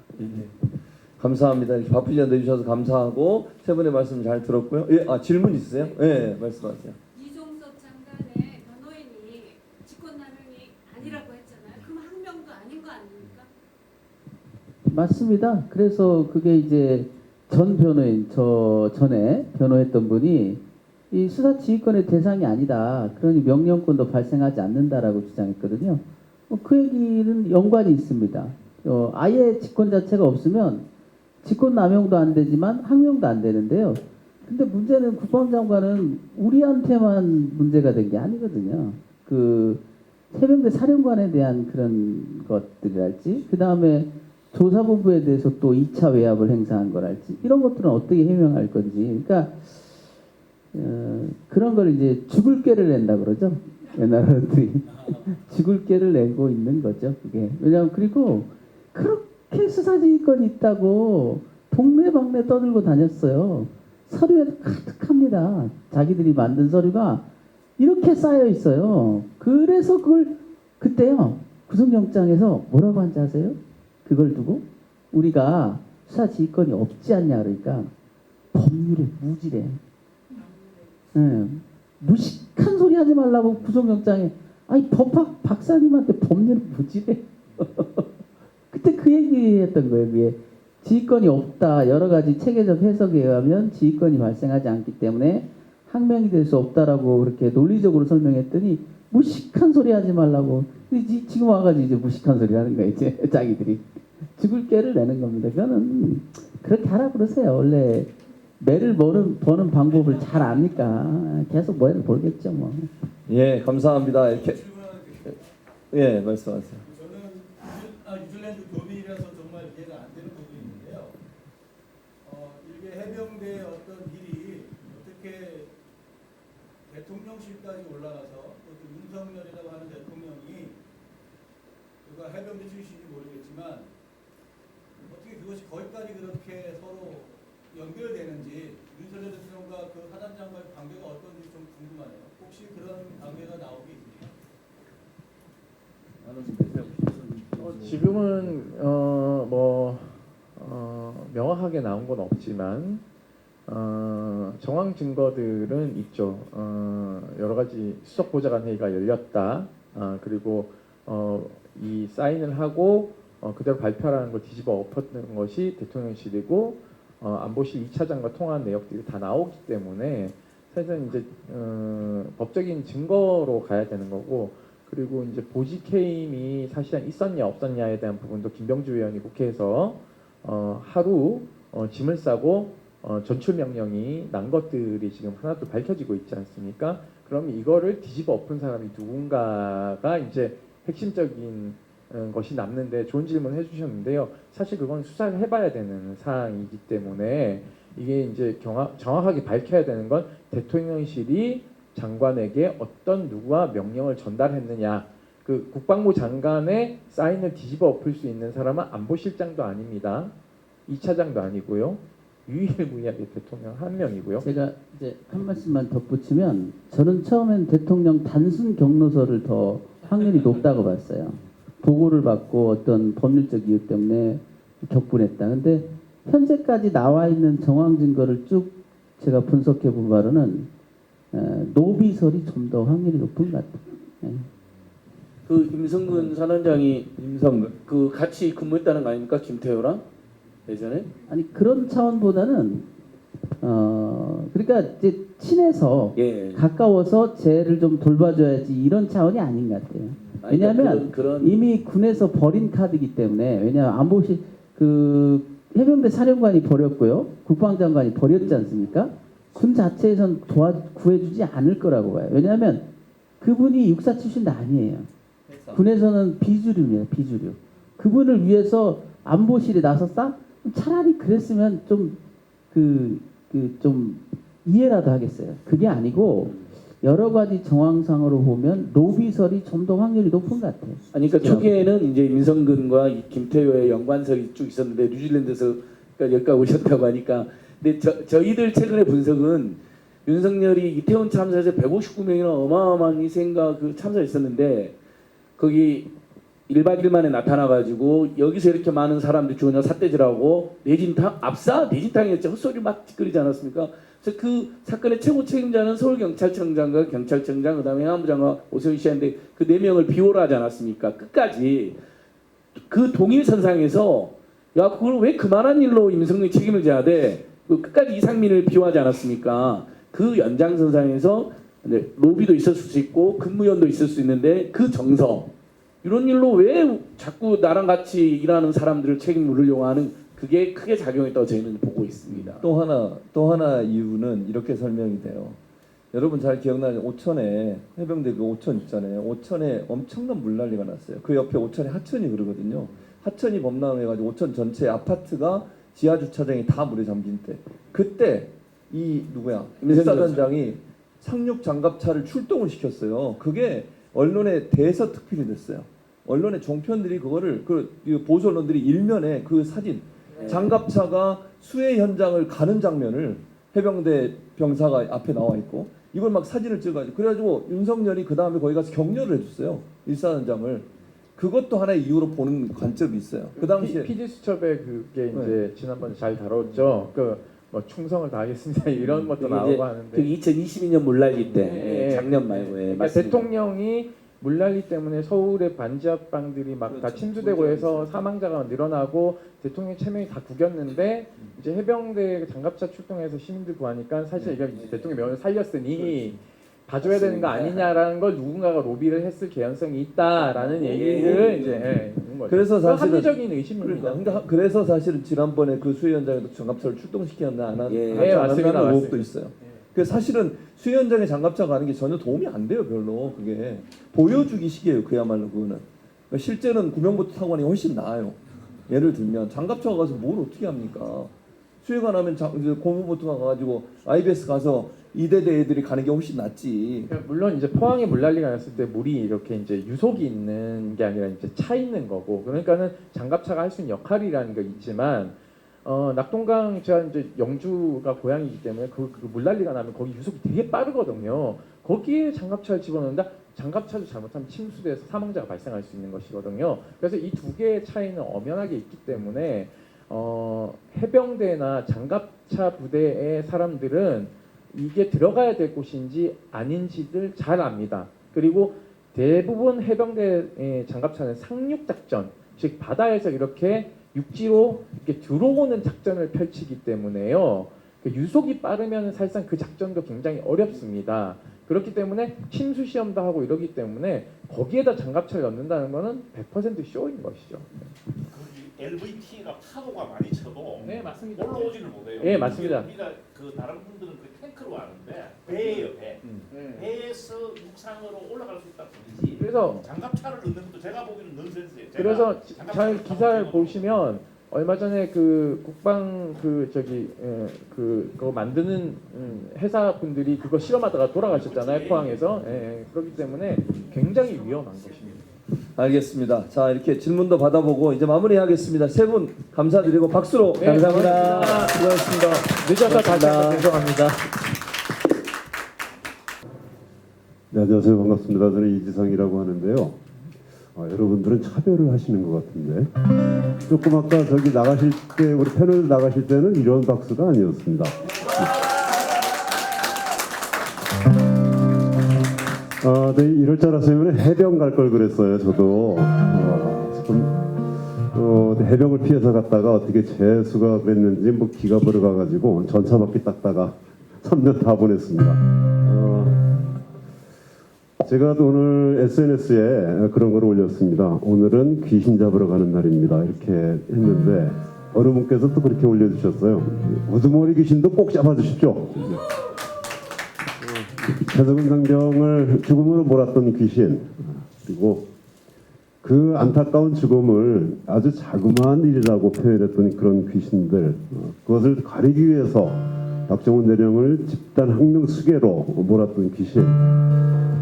감사합니다. 이렇게 바쁘지 않게 해주셔서 감사하고 세 분의 말씀 잘 들었고요. 예, 질문 있으세요? 예, 말씀하세요. 이종섭 장관의 변호인이 직권남용이 아니라고 했잖아요. 그럼 항명도 아닌 거 아닙니까? 맞습니다. 그래서 그게 이제 전 변호인, 저 전에 변호했던 분이 이 수사 지휘권의 대상이 아니다. 그러니 명령권도 발생하지 않는다라고 주장했거든요. 그 얘기는 연관이 있습니다. 아예 직권 자체가 없으면 직권 남용도 안 되지만 항명도 안 되는데요. 근데 문제는 국방장관은 우리한테만 문제가 된 게 아니거든요. 그 해병대 사령관에 대한 그런 것들이랄지, 그 다음에 조사본부에 대해서 또 2차 외압을 행사한 거랄지, 이런 것들은 어떻게 해명할 건지. 그러니까 그런 걸 이제 죽을 깨를 낸다 그러죠. 옛날 어른들이 죽을 깨를 내고 있는 거죠. 그게 왜냐하면 그리고 그렇게 수사지휘권이 있다고 동네방네 떠들고 다녔어요. 서류에도 가득합니다. 자기들이 만든 서류가 이렇게 쌓여 있어요. 그래서 그걸 그때요 구속영장에서 뭐라고 한지 아세요? 그걸 두고 우리가 수사지휘권이 없지 않냐 그러니까 법률에 무지래. 네. 무식한 소리 하지 말라고 구속영장에 아니 법학 박사님한테 법률에 무지래. 그때 그 얘기했던 거예요. 그게 지휘권이 없다. 여러 가지 체계적 해석에 의하면 지휘권이 발생하지 않기 때문에 항명이 될 수 없다라고 그렇게 논리적으로 설명했더니 무식한 소리 하지 말라고. 지금 와가지고 이제 무식한 소리 하는 거예요. 이제 자기들이 죽을 깨를 내는 겁니다. 그거는 그렇게 하라 그러세요. 원래 매를 버는 방법을 잘 아니까 계속 매를 벌겠죠 뭐. 예, 감사합니다. 이렇게 예, 말씀하세요. 저는 뉴질랜드 교민이라서 정말 이해가 안 되는 부분이 있는데요. 이게 해병대의 어떤 일이 어떻게 대통령실까지 올라가서 또 윤석열이라고 하는 대통령이 그가 해병대 출신인지 모르겠지만 어떻게 그것이 거기까지 그렇게 서로 연결되는지 윤석열 대통령과 그 사단장과의 관계가 어떤지 좀 궁금하네요. 혹시 그런 관계가 나오고 있습니까? 지금은 명확하게 나온 건 없지만 정황 증거들은 있죠. 여러 가지 수석 보좌관 회의가 열렸다. 그리고 이 사인을 하고 그대로 발표하라는 걸 뒤집어 엎었던 것이 대통령실이고 안보실 2차장과 통화한 내역들이 다 나오기 때문에 사실은 이제 법적인 증거로 가야 되는 거고 그리고 이제 보직해임이 사실은 있었냐 없었냐에 대한 부분도 김병주 의원이 국회에서 하루 짐을 싸고 전출 명령이 난 것들이 지금 하나도 밝혀지고 있지 않습니까? 그럼 이거를 뒤집어 엎은 사람이 누군가가 이제 핵심적인 것이 남는데 좋은 질문 해주셨는데요. 사실 그건 수사를 해봐야 되는 사항이기 때문에 이게 이제 정확하게 밝혀야 되는 건 대통령실이 장관에게 어떤 누구와 명령을 전달했느냐. 그 국방부 장관의 사인을 뒤집어 엎을 수 있는 사람은 안보실장도 아닙니다. 2차장도 아니고요. 유일무이하게 대통령 한 명이고요. 제가 이제 한 말씀만 덧붙이면 저는 처음엔 대통령 단순 경로서를 더 확률이 높다고 봤어요. 보고를 받고 어떤 법률적 이유 때문에 격분했다. 근데 현재까지 나와 있는 정황 증거를 쭉 제가 분석해 본 바로는 노비설이 좀 더 확률이 높은 것 같아요. 네. 그 임성근 사단장이 임성근. 그 같이 근무했다는 거 아닙니까? 김태호랑 예전에? 아니 그런 차원보다는 그러니까 이제 친해서 예. 가까워서 쟤를 좀 돌봐줘야지 이런 차원이 아닌 것 같아요. 아니, 왜냐하면 그런 이미 군에서 버린 카드이기 때문에 왜냐하면 안보실 그 해병대 사령관이 버렸고요, 국방장관이 버렸지 않습니까? 군 자체에선 구해주지 않을 거라고 봐요. 왜냐하면 그분이 육사 출신도 아니에요. 군에서는 비주류입니다. 비주류. 그분을 위해서 안보실에 나섰다? 차라리 그랬으면 좀 좀 이해라도 하겠어요. 그게 아니고 여러 가지 정황상으로 보면 로비설이 좀 더 확률이 높은 것 같아요. 아니 그러니까 초기에는 이제 임성근과 이 김태호의 연관설이 쭉 있었는데 뉴질랜드에서 여기까지 오셨다고 하니까 근데 저희들 최근의 분석은 윤석열이 이태원 참사에서 159명이나 어마어마한 희생과 그 참사했었는데 거기 1박 2일 만에 나타나가지고 여기서 이렇게 많은 사람들이 죽었냐 삿대질하고 내진탕 압사 내진탕이었죠. 헛소리 막 짓거리지 않았습니까? 그래서 그 사건의 최고 책임자는 서울경찰청장과 경찰청장 그다음에 행안부장과 오세훈 씨인데 그 4명을 비호하지 않았습니까? 끝까지 그 동일선상에서 야 그걸 왜 그만한 일로 임성근이 책임을 져야 돼? 끝까지 이상민을 비호하지 않았습니까? 그 연장선상에서 로비도 있을 수 있고 근무연도 있을 수 있는데 그 정서 이런 일로 왜 자꾸 나랑 같이 일하는 사람들을 책임 물으려고 하는 그게 크게 작용했다고 저희는 보고 있습니다. 또 하나 이유는 이렇게 설명이 돼요. 여러분 잘 기억나죠? 오천에 해병대 그 오천 있잖아요. 오천에 엄청난 물난리가 났어요. 그 옆에 오천에 하천이 흐르거든요. 하천이 범람해가지고 오천 전체 아파트가 지하 주차장이 다 물에 잠긴 때, 그때 이 누구야 임사단장이 상륙 장갑차를 출동을 시켰어요. 그게 언론에 대서특필이 됐어요. 언론의 종편들이 그거를 그 보수 언론들이 일면에 그 사진 장갑차가 수해 현장을 가는 장면을 해병대 병사가 앞에 나와 있고 이걸 막 사진을 찍어가지고 그래가지고 윤석열이 그 다음에 거기 가서 격려를 해줬어요. 일사단장을. 그것도 하나의 이유로 보는 관점이 있어요. 그 당시에 PD 수첩에 그게 이제 지난번에 잘 다뤘죠. 그 뭐 충성을 다하겠습니다 이런 것도 나오고 하는데 그 2022년 물난리 때 네. 작년 말고에 그러니까 대통령이 물난리 때문에 서울의 반지하방들이 막 다 그렇죠. 침수되고 해서 사망자가 늘어나고 대통령 체면이 다 구겼는데 이제 해병대 장갑차 출동해서 시민들 구하니까 사실 이게 이제 대통령 명을 살렸으니 봐줘야 되는 거 아니냐라는 걸 누군가가 로비를 했을 개연성이 있다라는 얘기를 이제 있는 거죠. 그래서 사실은 합리적인 의심입니다. 그러니까 그래서 사실은 지난번에 그 수해 현장에도 장갑차를 출동시켰나 안 하는 네, 맞습니다. 의혹도 있어요. 그 사실은 수해 현장에 장갑차 가는 게 전혀 도움이 안 돼요, 별로. 그게 보여주기식이에요, 그야말로 그거는. 그러니까 실제는 구명보트 타고 가는 게 훨씬 나아요. 예를 들면 장갑차가 가서 뭘 어떻게 합니까? 수해가 나면 이제 고무보트가 가가지고 IBS 가서 2대대 애들이 가는 게 훨씬 낫지. 물론 이제 포항에 물난리가 났을 때 물이 이렇게 이제 유속이 있는 게 아니라 이제 차 있는 거고, 그러니까는 장갑차가 할 수 있는 역할이라는 게 있지만, 낙동강 제가 이제 영주가 고향이기 때문에 그 물난리가 나면 거기 유속이 되게 빠르거든요. 거기에 장갑차를 집어넣는다. 장갑차도 잘못하면 침수돼서 사망자가 발생할 수 있는 것이거든요. 그래서 이 두 개의 차이는 엄연하게 있기 때문에 해병대나 장갑차 부대의 사람들은 이게 들어가야 될 곳인지 아닌지를 잘 압니다. 그리고 대부분 해병대 장갑차는 상륙 작전, 즉 바다에서 이렇게 육지로 이렇게 들어오는 작전을 펼치기 때문에요. 유속이 빠르면 사실상 그 작전도 굉장히 어렵습니다. 그렇기 때문에 침수 시험도 하고 이러기 때문에 거기에다 장갑차를 넣는다는 거는 100% 쇼인 것이죠. 그 LVT가 파도가 많이 쳐도 네, 맞습니다. 올라오지를 못해요. 네, 맞습니다. 우리가 그 다른 분들은 그 탱크로 하는데 배예요, 배. 네. 배에서 육상으로 올라갈 수 있다 뿐이지. 그래서 장갑차를 넣는 것도 제가 보기에는 넌센스예요. 그래서 제가 잘 장갑차를 기사를 타고 보시면 얼마 전에 그 국방 그거 만드는 회사 분들이 그거 실험하다가 돌아가셨잖아요, 포항에서. 예, 그렇기 때문에 굉장히 위험한 것입니다. 알겠습니다. 자, 이렇게 질문도 받아보고 이제 마무리하겠습니다. 세 분 감사드리고 박수로 네, 감사합니다. 고맙습니다. 수고하셨습니다. 늦어서 다시 한번 죄송합니다. 네, 안녕하세요. 반갑습니다. 저는 이지성이라고 하는데요. 여러분들은 차별을 하시는 것 같은데 조금 아까 저기 나가실 때 우리 패널 나가실 때는 이런 박수가 아니었습니다. 네, 이럴 줄 알았으면 해병 갈 걸 그랬어요. 저도 해병을 피해서 갔다가 어떻게 재수가 그랬는지 뭐 기가 벌어가가지고 전차바퀴 닦다가 3년 다 보냈습니다. 제가 오늘 SNS에 그런 걸 올렸습니다. 오늘은 귀신 잡으러 가는 날입니다. 이렇게 했는데 어느 분께서 또 그렇게 올려주셨어요. 우두머리 귀신도 꼭 잡아주십시오. 최석은 상병을 죽음으로 몰았던 귀신, 그리고 그 안타까운 죽음을 아주 자그마한 일이라고 표현했던 그런 귀신들, 그것을 가리기 위해서 박정훈 대령을 집단 항명 수계로 몰았던 귀신,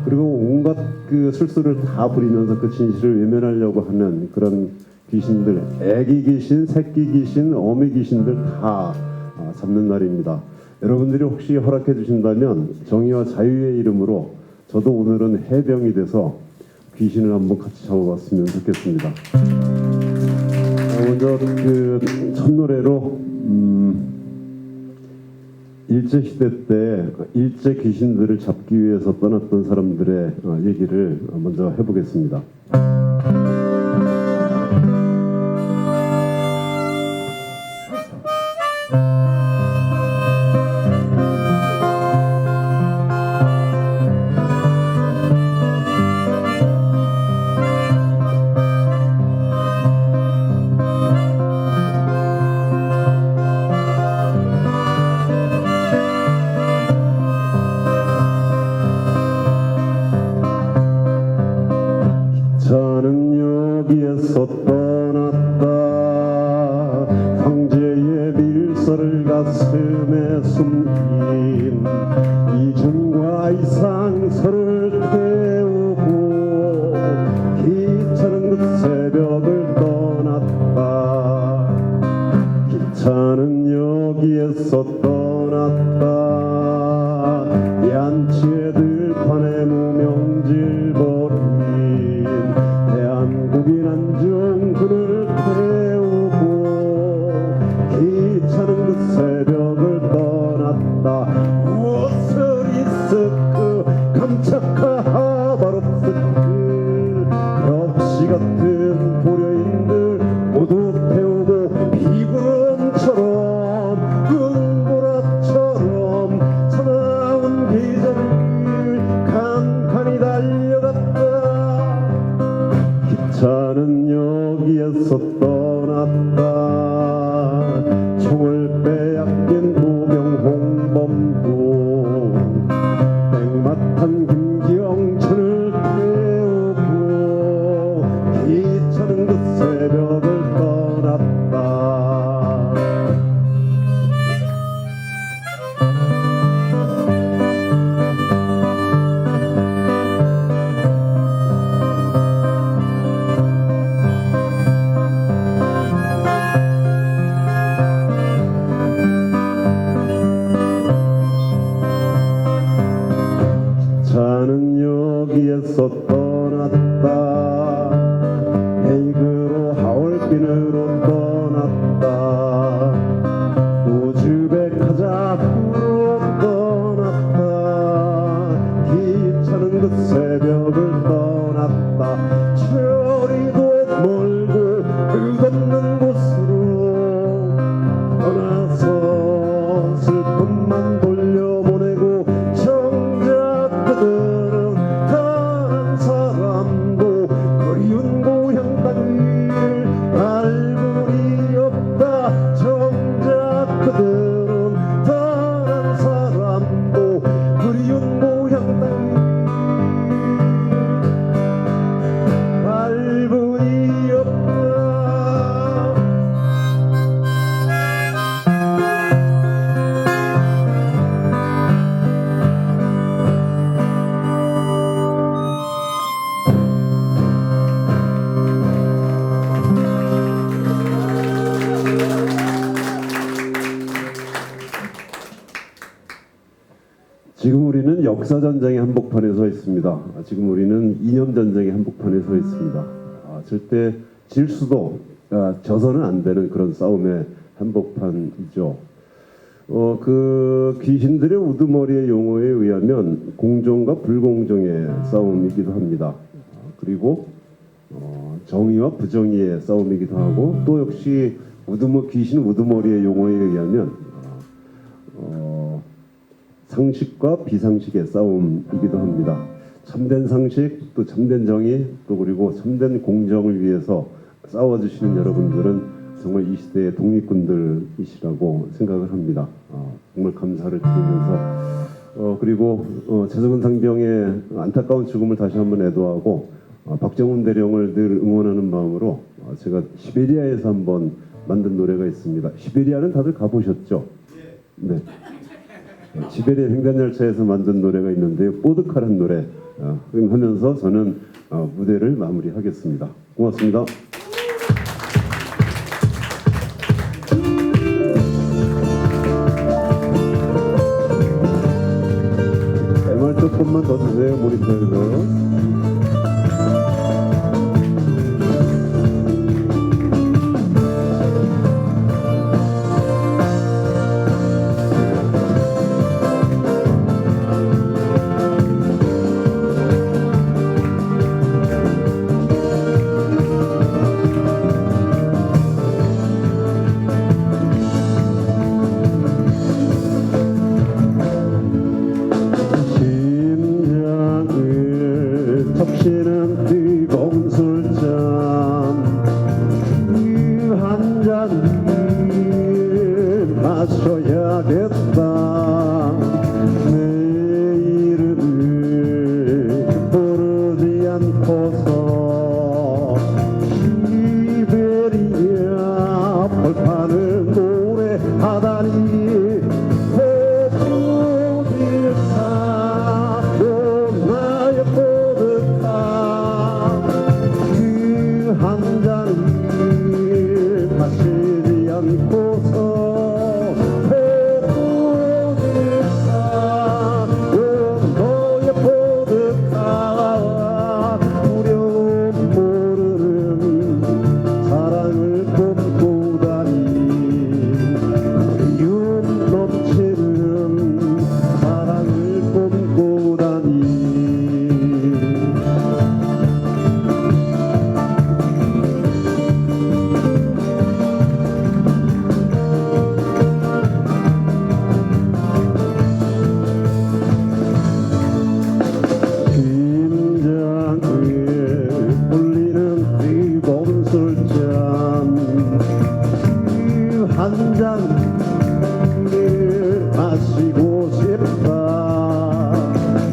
그리고 온갖 그 술수를 다 부리면서 그 진실을 외면하려고 하는 그런 귀신들, 애기 귀신, 새끼 귀신, 어미 귀신들 다 잡는 날입니다. 여러분들이 혹시 허락해 주신다면 정의와 자유의 이름으로 저도 오늘은 해병이 돼서 귀신을 한번 같이 잡아봤으면 좋겠습니다. 먼저 그 첫 노래로 일제 시대 때 일제 귀신들을 잡기 위해서 떠났던 사람들의 얘기를 먼저 해보겠습니다. 저는 여기에서 떠났다. 황제의 밀서를 가슴에 숨긴 이중과 이상서를 태우고 기차는 그 새벽을 떠났다. 기차는 여기에서 떠났다. 양치의 들판에 무명질 버린 대한국인 안중근을 태우고 기차는 그 새벽을 떠났다. 무엇을 있을까 깜짝하 하바롭스크 벽시 같은 보려인들 모두 태우고 비구름처럼 응보라처럼 사나운 기적을 칸칸이 달려갔다. 기차는 여기에서 떠났다. 총을 빼앗긴 도병 홍범도 백마탄 김기영천을 태우고 기차는 그 새벽을 떠났다. 기차는 여기에서 떠났다. 헤이그로 하얼빈으로 떠났다. 우즈베카자흐로 떠났다. 기차는 그 새벽을 떠났다. 저리도 멀고 끝없는 곳으로 떠나서 슬픔만 돌려보내고 정작 그들 역사 전쟁의 한복판에 서 있습니다. 지금 우리는 이념 전쟁의 한복판에 서 있습니다. 절대 질 수도 져서는 안 되는 그런 싸움의 한복판이죠. 그 귀신들의 우두머리의 용어에 의하면 공정과 불공정의 싸움이기도 합니다. 그리고 정의와 부정의의 싸움이기도 하고, 또 역시 귀신 우두머리의 용어에 의하면 상식과 비상식의 싸움이기도 합니다. 참된 상식, 또 참된 정의, 또 그리고 참된 공정을 위해서 싸워주시는 여러분들은 정말 이 시대의 독립군들이시라고 생각을 합니다. 정말 감사를 드리면서 그리고 최석은 상병의 안타까운 죽음을 다시 한번 애도하고 박정훈 대령을 늘 응원하는 마음으로 제가 시베리아에서 한번 만든 노래가 있습니다. 시베리아는 다들 가보셨죠? 네. 시베리아 횡단열차에서 만든 노래가 있는데요. 뽀득하란 노래 하면서 저는 무대를 마무리하겠습니다. 고맙습니다. MR 조금만 더 주세요. 모니터에서. 접시는 뜨거운 술잔 한 잔을 마셔야겠다. 내 이름을 부르지 않고서 시베리아 벌판을 노래하다니 한 잔을 마시지 않고서 포득하 너의 포득하 두려움 모르는 사랑을 꿈꾸다니 그리움 넘치는 사랑을 꿈꾸다니 한 잔을 마시고 싶다.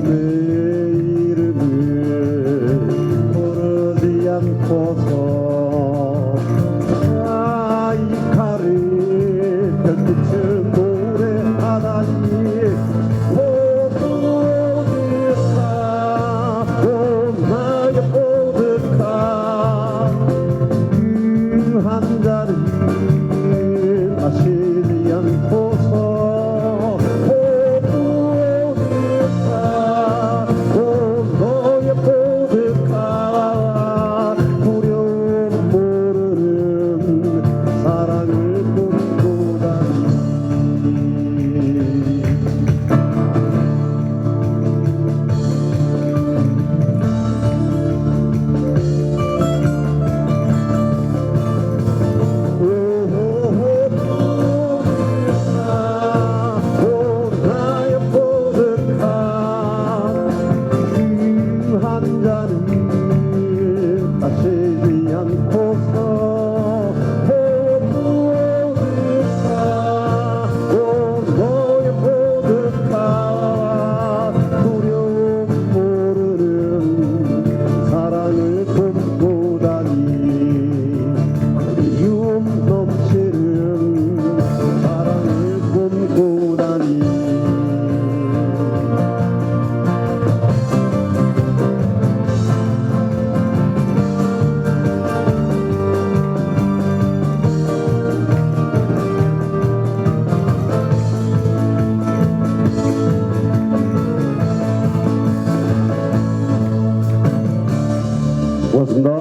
내 이름을 부르지 않고서 이 칼을 별빛을 노래하다니 포득하 나의 포득하 한 잔을 마시지 않고서 포득하 너의 포득하 두려움 고맙습니다.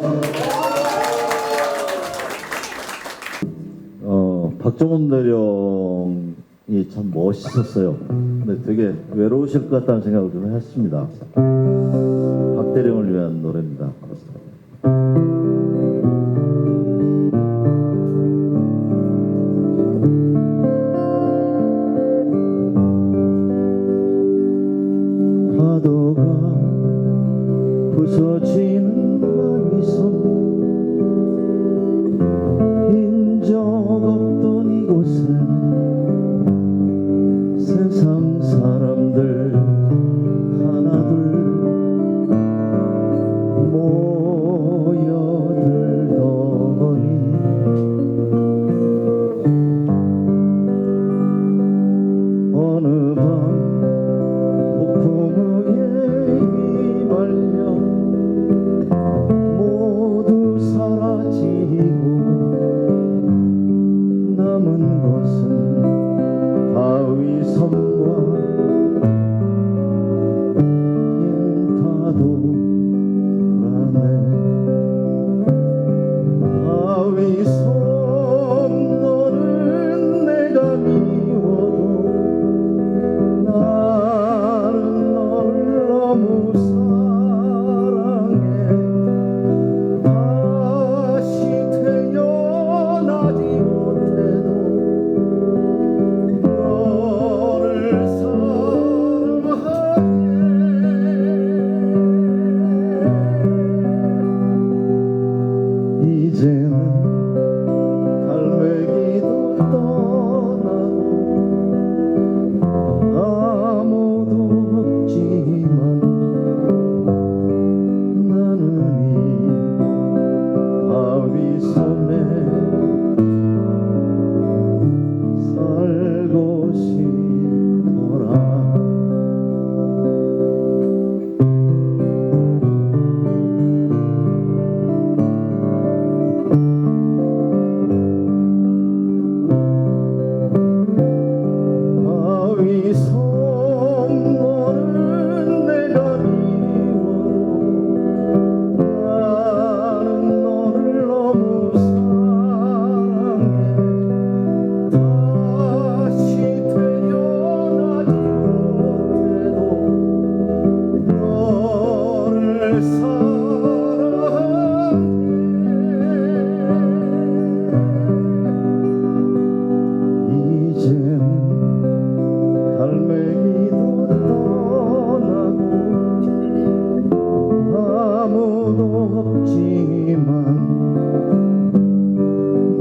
박정훈 대령이 참 멋있었어요. 근데 되게 외로우실 것 같다는 생각을 좀 했습니다. 박 대령을 위한 노래입니다. 파도가 부서지는 밤이서 인적 없던 이곳에 세상 사람들 하나둘 모여들더니 어느 밤 폭풍우에 휘말려 모두 사라지고 남은 것은 바위 섬과 긴 파도라네. 바위 섬 너는 내가 미워도 나는 널 너무 사랑해. 다시 태어나지 못해도 너를 사랑하네. 이제는 갈매기도 떠나고 아무도 없지만 나는 이 바위 섬에 살고 싶어라. 바위 섬 너는 내가 미워도 나는 너를 너무 사랑해. 다시 태어나지 못해도 너를 사랑해. 이제는 갈매기도 떠나고 아무도 없지만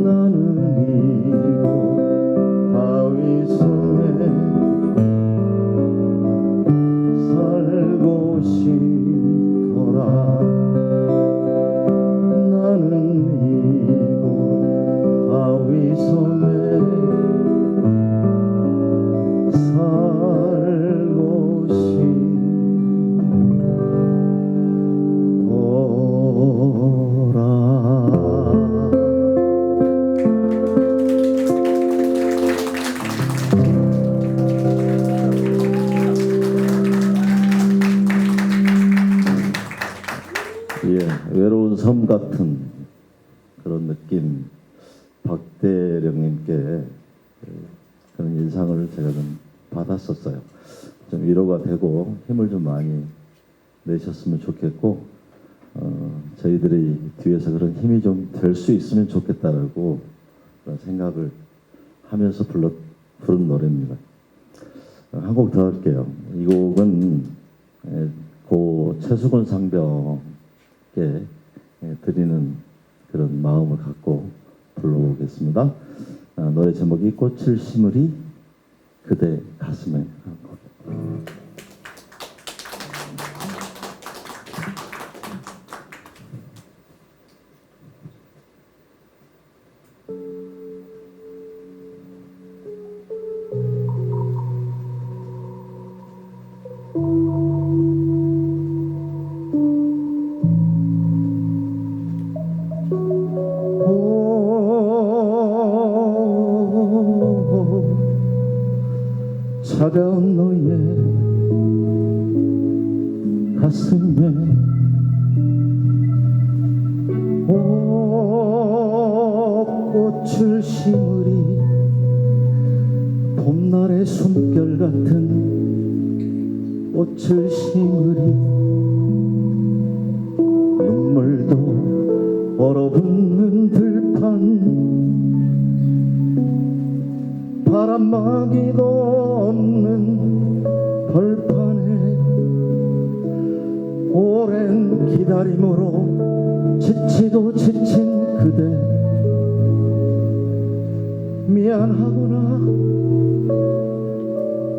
나는 이곳 바위 섬에 살고 싶더라. 나는 이곳 바위 섬에 살고 예, 외로운 섬 같은 그런 느낌, 박대령님께 그런 인상을 제가 좀 받았었어요. 좀 위로가 되고 힘을 좀 많이 내셨으면 좋겠고, 저희들이 뒤에서 그런 힘이 좀 될 수 있으면 좋겠다라고 그런 생각을 하면서 부른 노래입니다. 한 곡 더 할게요. 이 곡은 고 최수근 상병께 드리는 그런 마음을 갖고 불러보겠습니다. 노래 제목이 꽃을 심으리 그대 가슴에. 차가운 너의 가슴에 꽃을 심으리 봄날의 숨결 같은 꽃을 심으리 눈물도 얼어붙는 들판 바람막이도 없는 벌판에 오랜 기다림으로 지치도 지친 그대 미안하구나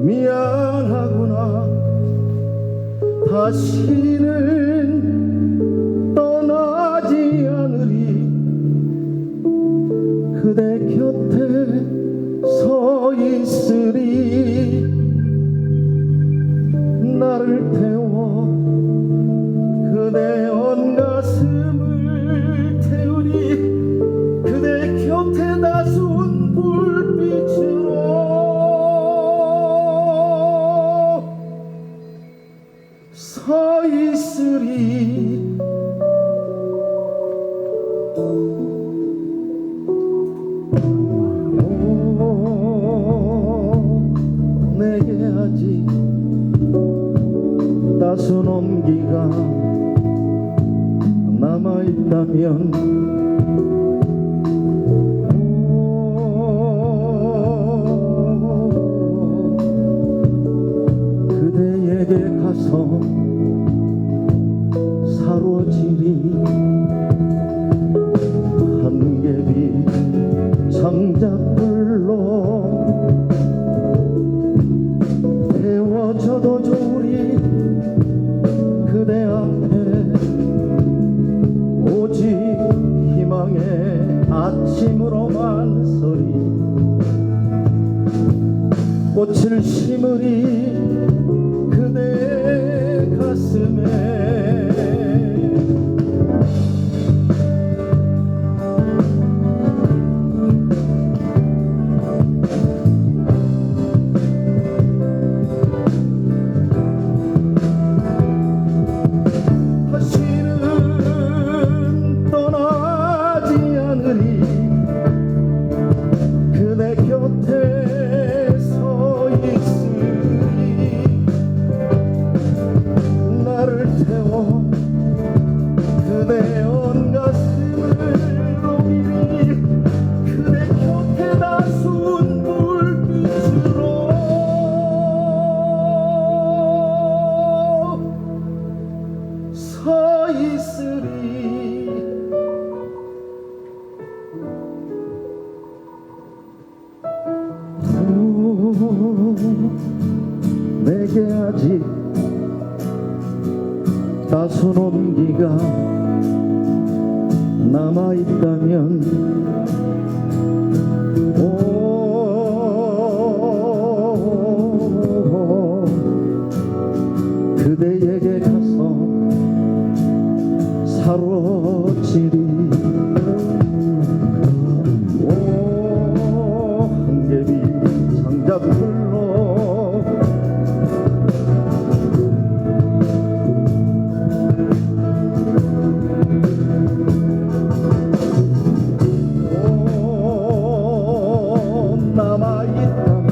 미안하구나 다시는 떠나지 않으리 그대 곁에 서 있으리 나를 태워 그대 온 가슴을 태우리 그대 곁에 나순 불빛으로 서 있으리 내게 아직 따순 온기가 남아있다면 그대에게 가서 사로지리 한개비 장작불로 태워져도 좋으리 그대 앞에 오직 희망의 아침으로만 서리 꽃을 심으리 그대 가슴에 다시는 떠나지 않으리 그대 곁에 서 있으리 나를 태워 그대 온 가슴을 녹이리 그대 곁에 나순 불빛으로 서 있으리 내게 아직 따순 온기가 남아있다면 그대에게 가서 사로지리 한개비 장작불로 남아있다면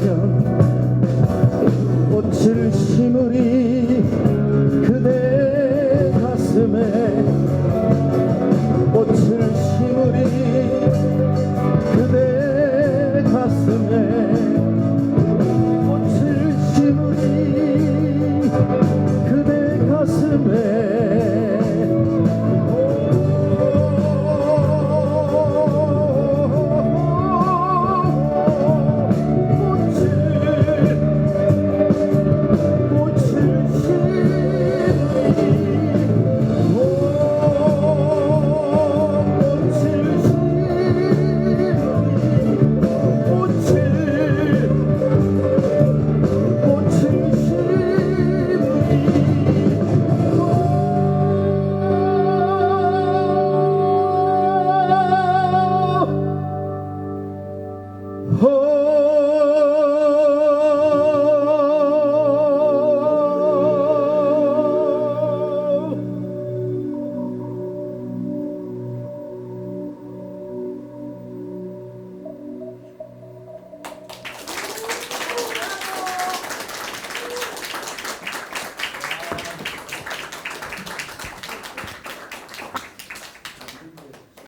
꽃을 심으리 그대 가슴에 꽃을